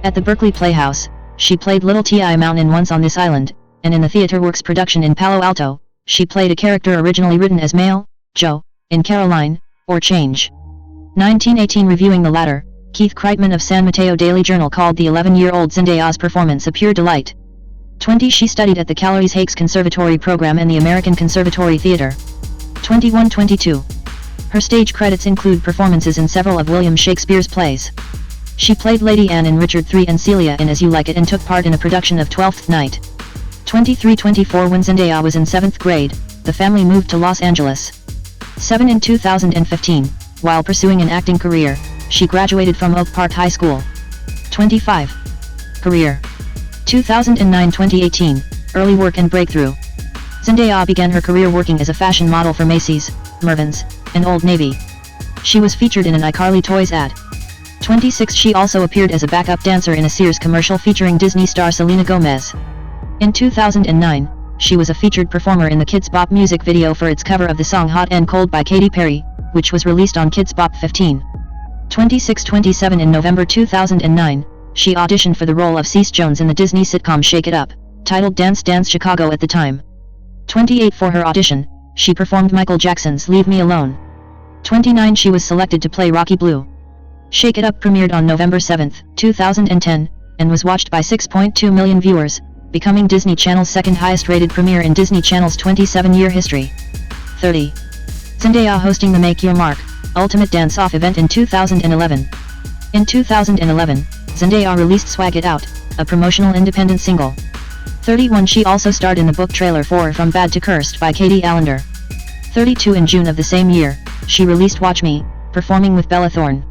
At the Berkeley Playhouse, she played Little T.I. Mountain in Once on This Island, and in the TheaterWorks production in Palo Alto, she played a character originally written as male, Joe, in Caroline, or Change. 1918 Reviewing the latter, Keith Kreitman of San Mateo Daily Journal called the 11-year-old Zendaya's performance a pure delight. 20 She studied at the Calories Hakes Conservatory program and the American Conservatory Theater. 21 22 Her stage credits include performances in several of William Shakespeare's plays. She played Lady Anne in Richard III and Celia in As You Like It and took part in a production of Twelfth Night. 23-24 When Zendaya was in 7th grade, the family moved to Los Angeles. 7 In 2015, while pursuing an acting career, she graduated from Oak Park High School. 25. Career. 2009-2018, early work and breakthrough. Zendaya began her career working as a fashion model for Macy's, Mervyn's, and Old Navy. She was featured in an iCarly Toys ad. 26 She also appeared as a backup dancer in a Sears commercial featuring Disney star Selena Gomez. In 2009, she was a featured performer in the Kidz Bop music video for its cover of the song Hot and Cold by Katy Perry, which was released on Kidz Bop 15. 26-27 In November 2009, she auditioned for the role of Cease Jones in the Disney sitcom Shake It Up, titled Dance Dance Chicago at the time. 28 For her audition, she performed Michael Jackson's Leave Me Alone. 29 She was selected to play Rocky Blue. Shake It Up premiered on November 7, 2010, and was watched by 6.2 million viewers, becoming Disney Channel's second highest rated premiere in Disney Channel's 27-year history. 30. Zendaya hosting the Make Your Mark, Ultimate Dance-Off event in 2011. In 2011, Zendaya released Swag It Out, a promotional independent single. 31 She also starred in the book trailer for From Bad to Cursed by Katie Allender. 32 In June of the same year, she released Watch Me, performing with Bella Thorne.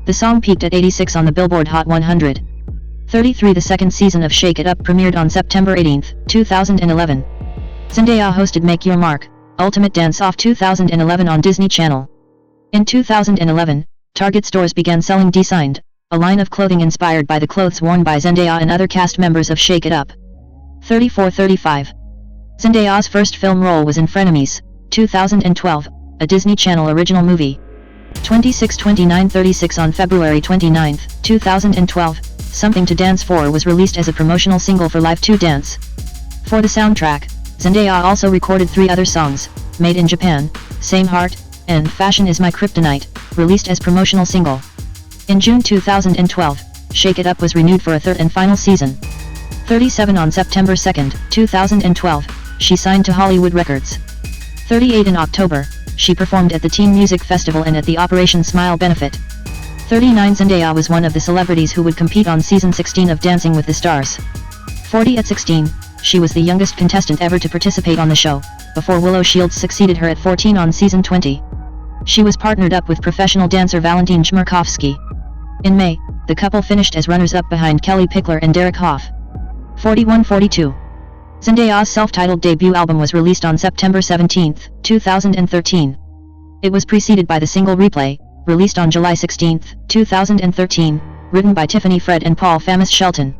The song peaked at 86 on the Billboard Hot 100. 33 The second season of Shake It Up premiered on September 18, 2011. Zendaya hosted Make Your Mark, Ultimate Dance-Off 2011 on Disney Channel. In 2011, Target stores began selling Designed, a line of clothing inspired by the clothes worn by Zendaya and other cast members of Shake It Up. 34-35. Zendaya's first film role was in Frenemies, 2012, a Disney Channel original movie. 26-29-36 On February 29, 2012, Something to Dance For was released as a promotional single for Live 2 Dance. For the soundtrack, Zendaya also recorded 3 other songs, Made in Japan, Same Heart, and Fashion Is My Kryptonite, released as promotional single. In June 2012, Shake It Up was renewed for a third and final season. 37 On September 2, 2012, she signed to Hollywood Records. 38 In October, she performed at the Teen Music Festival and at the Operation Smile benefit. 39 Zendaya was one of the celebrities who would compete on season 16 of Dancing with the Stars. 40 At 16, she was the youngest contestant ever to participate on the show, before Willow Shields succeeded her at 14 on season 20. She was partnered up with professional dancer Valentin Chmerkovsky. In May, the couple finished as runners-up behind Kelly Pickler and Derek Hough. 41-42. Zendaya's self-titled debut album was released on September 17, 2013. It was preceded by the single Replay, released on July 16, 2013, written by Tiffany Fred and Paul Famis Shelton.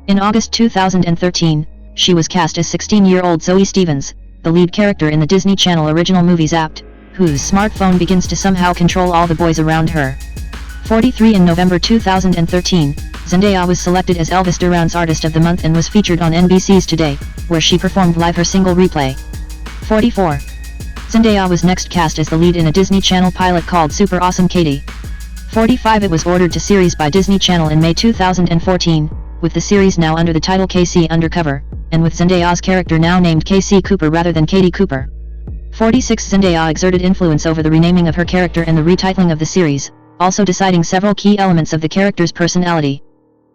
In August 2013, she was cast as 16-year-old Zoe Stevens, the lead character in the Disney Channel original movie Zapped, whose smartphone begins to somehow control all the boys around her. 43 In November 2013, Zendaya was selected as Elvis Duran's Artist of the Month and was featured on NBC's Today, where she performed live her single Replay. 44. Zendaya was next cast as the lead in a Disney Channel pilot called Super Awesome Katie. 45 It was ordered to series by Disney Channel in May 2014, with the series now under the title KC Undercover, and with Zendaya's character now named KC Cooper rather than Katie Cooper. 46 Zendaya exerted influence over the renaming of her character and the retitling of the series, also deciding several key elements of the character's personality.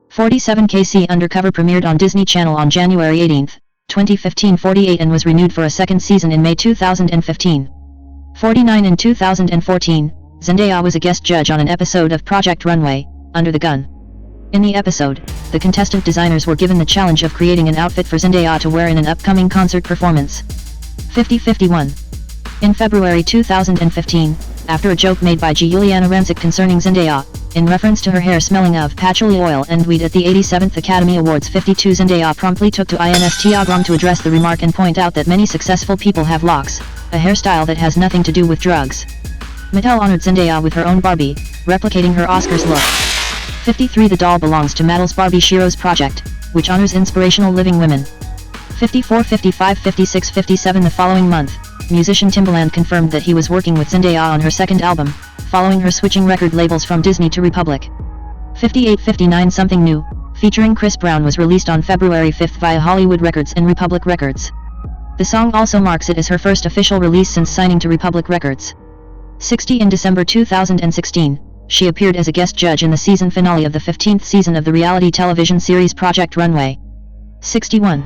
47 KC Undercover premiered on Disney Channel on January 18, 2015, 48, and was renewed for a second season in May 2015. 49 in 2014, Zendaya was a guest judge on an episode of Project Runway, Under the Gun. In the episode, the contestant designers were given the challenge of creating an outfit for Zendaya to wear in an upcoming concert performance. 50-51. In February 2015, after a joke made by Juliana Rancic concerning Zendaya, in reference to her hair smelling of patchouli oil and weed at the 87th Academy Awards 52, Zendaya promptly took to Instagram to address the remark and point out that many successful people have locks, a hairstyle that has nothing to do with drugs. Mattel honored Zendaya with her own Barbie, replicating her Oscars look. 53. The doll belongs to Mattel's Barbie Sheroes project, which honors inspirational living women. 54, 55, 56, 57. The following month, musician Timbaland confirmed that he was working with Zendaya on her second album, following her switching record labels from Disney to Republic. 58, 59. Something New, featuring Chris Brown, was released on February 5 via Hollywood Records and Republic Records. The song also marks it as her first official release since signing to Republic Records. 60. In December 2016, she appeared as a guest judge in the season finale of the 15th season of the reality television series Project Runway. 61.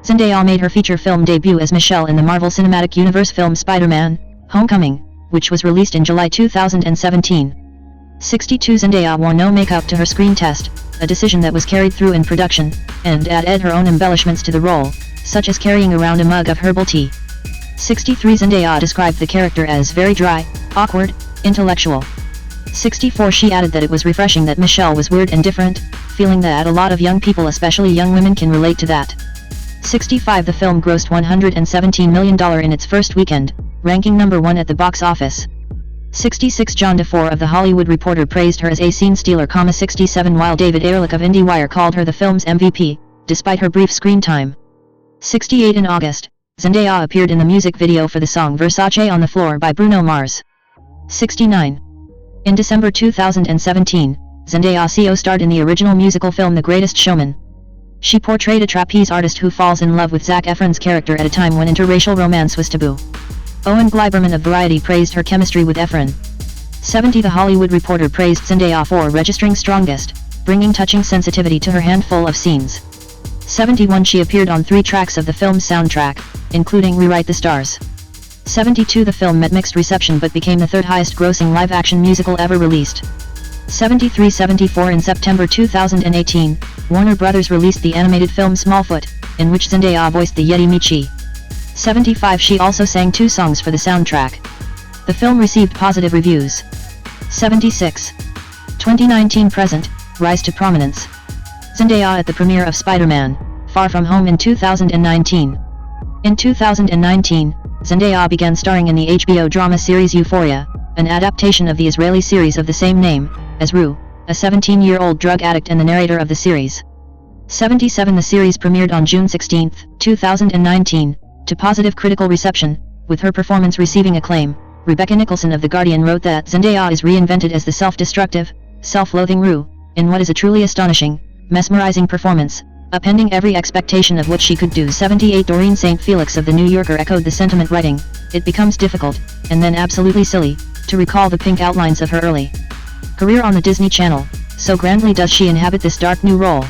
Zendaya made her feature film debut as Michelle in the Marvel Cinematic Universe film Spider-Man: Homecoming, which was released in July 2017. 62. Zendaya wore no makeup to her screen test, a decision that was carried through in production, and added her own embellishments to the role, such as carrying around a mug of herbal tea. 63. Zendaya described the character as very dry, awkward, intellectual. 64. She added that it was refreshing that Michelle was weird and different, feeling that a lot of young people, especially young women, can relate to that. 65. The film grossed $117 million in its first weekend, ranking number 1 at the box office. 66. John DeFore of The Hollywood Reporter praised her as a scene stealer. 67. While David Ehrlich of IndieWire called her the film's MVP, despite her brief screen time. 68. In August, Zendaya appeared in the music video for the song Versace on the Floor by Bruno Mars. 69. In December 2017, Zendaya co-starred in the original musical film The Greatest Showman. She portrayed a trapeze artist who falls in love with Zac Efron's character at a time when interracial romance was taboo. Owen Gleiberman of Variety praised her chemistry with Efron. 70. The Hollywood Reporter praised Zendaya for registering strongest, bringing touching sensitivity to her handful of scenes. 71. She appeared on 3 tracks of the film's soundtrack, including Rewrite the Stars. 72. The film met mixed reception but became the third highest grossing live-action musical ever released. 73. 74. In September 2018, Warner Bros. Released the animated film Smallfoot, in which Zendaya voiced the Yeti Michi. 75. She also sang 2 songs for the soundtrack. The film received positive reviews. 76. 2019 present, rise to prominence. Zendaya at the premiere of Spider-Man: Far From Home in 2019. In 2019, Zendaya began starring in the HBO drama series Euphoria, an adaptation of the Israeli series of the same name, as Rue, a 17-year-old drug addict and the narrator of the series. 77. The series premiered on June 16, 2019, to positive critical reception, with her performance receiving acclaim. Rebecca Nicholson of The Guardian wrote that Zendaya is reinvented as the self-destructive, self-loathing Rue, in what is a truly astonishing, mesmerizing performance, upending every expectation of what she could do. 78. Doreen St. Felix of The New Yorker echoed the sentiment, writing, "It becomes difficult, and then absolutely silly, to recall the pink outlines of her early career on the Disney Channel, so grandly does she inhabit this dark new role.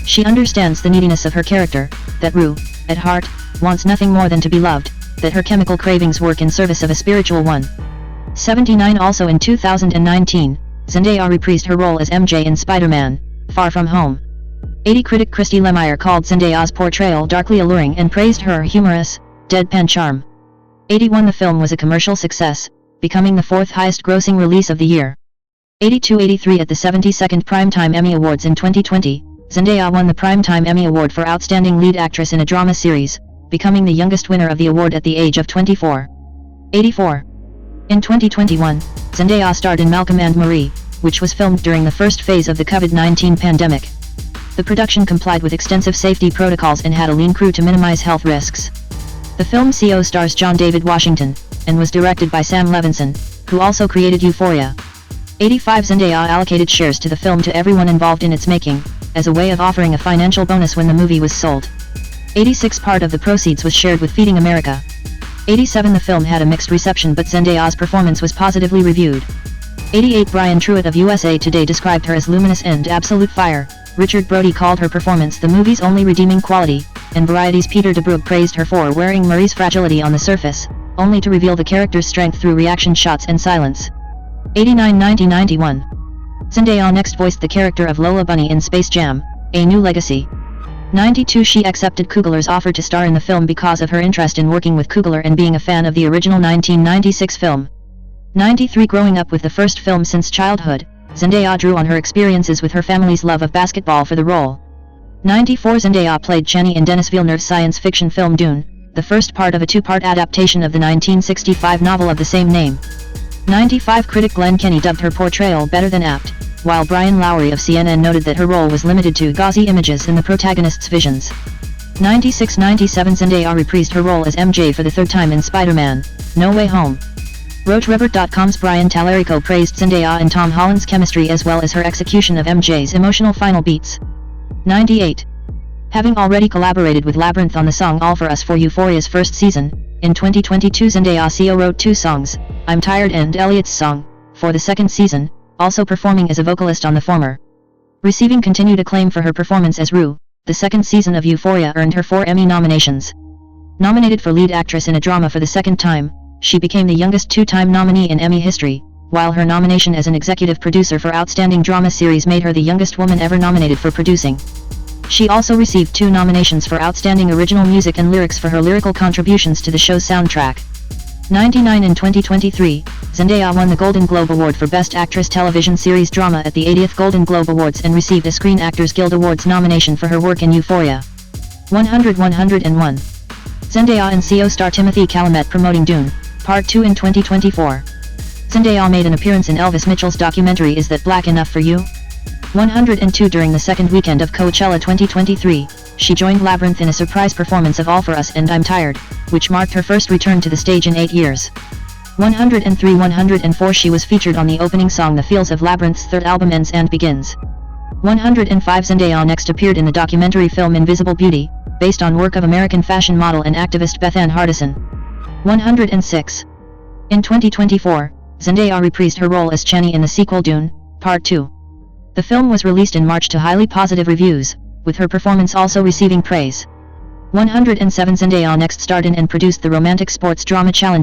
She understands the neediness of her character, that Rue, at heart, wants nothing more than to be loved, that her chemical cravings work in service of a spiritual one." 79. Also in 2019, Zendaya reprised her role as MJ in Spider-Man: Far From Home. 80. Critic Christy Lemire called Zendaya's portrayal darkly alluring and praised her humorous, deadpan charm. 81. The film was a commercial success, becoming the 4th highest grossing release of the year. 82. 83. At the 72nd Primetime Emmy Awards in 2020, Zendaya won the Primetime Emmy Award for Outstanding Lead Actress in a Drama Series, becoming the youngest winner of the award at the age of 24. 84. In 2021, Zendaya starred in Malcolm and Marie, which was filmed during the first phase of the COVID-19 pandemic. The production complied with extensive safety protocols and had a lean crew to minimize health risks. The film co-stars John David Washington, and was directed by Sam Levinson, who also created Euphoria. 85. Zendaya allocated shares to the film to everyone involved in its making, as a way of offering a financial bonus when the movie was sold. 86. Part of the proceeds was shared with Feeding America. 87. The film had a mixed reception but Zendaya's performance was positively reviewed. 88. Brian Truitt of USA Today described her as luminous and absolute fire. Richard Brody called her performance the movie's only redeeming quality, and Variety's Peter de Brugge praised her for wearing Marie's fragility on the surface, only to reveal the character's strength through reaction shots and silence. 89 90 91. Zendaya next voiced the character of Lola Bunny in Space Jam: A New Legacy. 92. She accepted Coogler's offer to star in the film because of her interest in working with Coogler and being a fan of the original 1996 film. 93. Growing up with the first film since childhood, Zendaya drew on her experiences with her family's love of basketball for the role. 94. Zendaya played Chani in Denis Villeneuve's science fiction film Dune, the first part of a two-part adaptation of the 1965 novel of the same name. 95. Critic Glenn Kenny dubbed her portrayal better than apt, while Brian Lowry of CNN noted that her role was limited to gauzy images in the protagonist's visions. 96. 97. Zendaya reprised her role as MJ for the third time in Spider-Man: No Way Home. RoachRebert.com's Brian Tallarico praised Zendaya and Tom Holland's chemistry as well as her execution of MJ's emotional final beats. 98. Having already collaborated with Labyrinth on the song All For Us for Euphoria's first season, in 2022 Zendaya wrote two songs, I'm Tired and Elliot's Song, for the second season, also performing as a vocalist on the former. Receiving continued acclaim for her performance as Rue, the second season of Euphoria earned her 4 Emmy nominations. Nominated for lead actress in a drama for the second time, she became the youngest two-time nominee in Emmy history, while her nomination as an executive producer for Outstanding Drama Series made her the youngest woman ever nominated for producing. She also received 2 nominations for Outstanding Original Music and Lyrics for her lyrical contributions to the show's soundtrack. 99. In 2023, Zendaya won the Golden Globe Award for Best Actress Television Series Drama at the 80th Golden Globe Awards and received a Screen Actors Guild Awards nomination for her work in Euphoria. 100. 101. Zendaya and CO star Timothy Chalamet promoting Dune, Part 2 in 2024. Zendaya made an appearance in Elvis Mitchell's documentary Is That Black Enough for You? 102. During the second weekend of Coachella 2023, she joined Labyrinth in a surprise performance of All For Us and I'm Tired, which marked her first return to the stage in 8 years. 103. 104. She was featured on the opening song The Feels of Labyrinth's third album Ends and Begins. 105. Zendaya next appeared in the documentary film Invisible Beauty, based on work of American fashion model and activist Beth Ann Hardison. 106. In 2024, Zendaya reprised her role as Chani in the sequel Dune, Part 2. The film was released in March to highly positive reviews, with her performance also receiving praise. 107. Zendaya next starred in and produced the romantic sports drama Challenge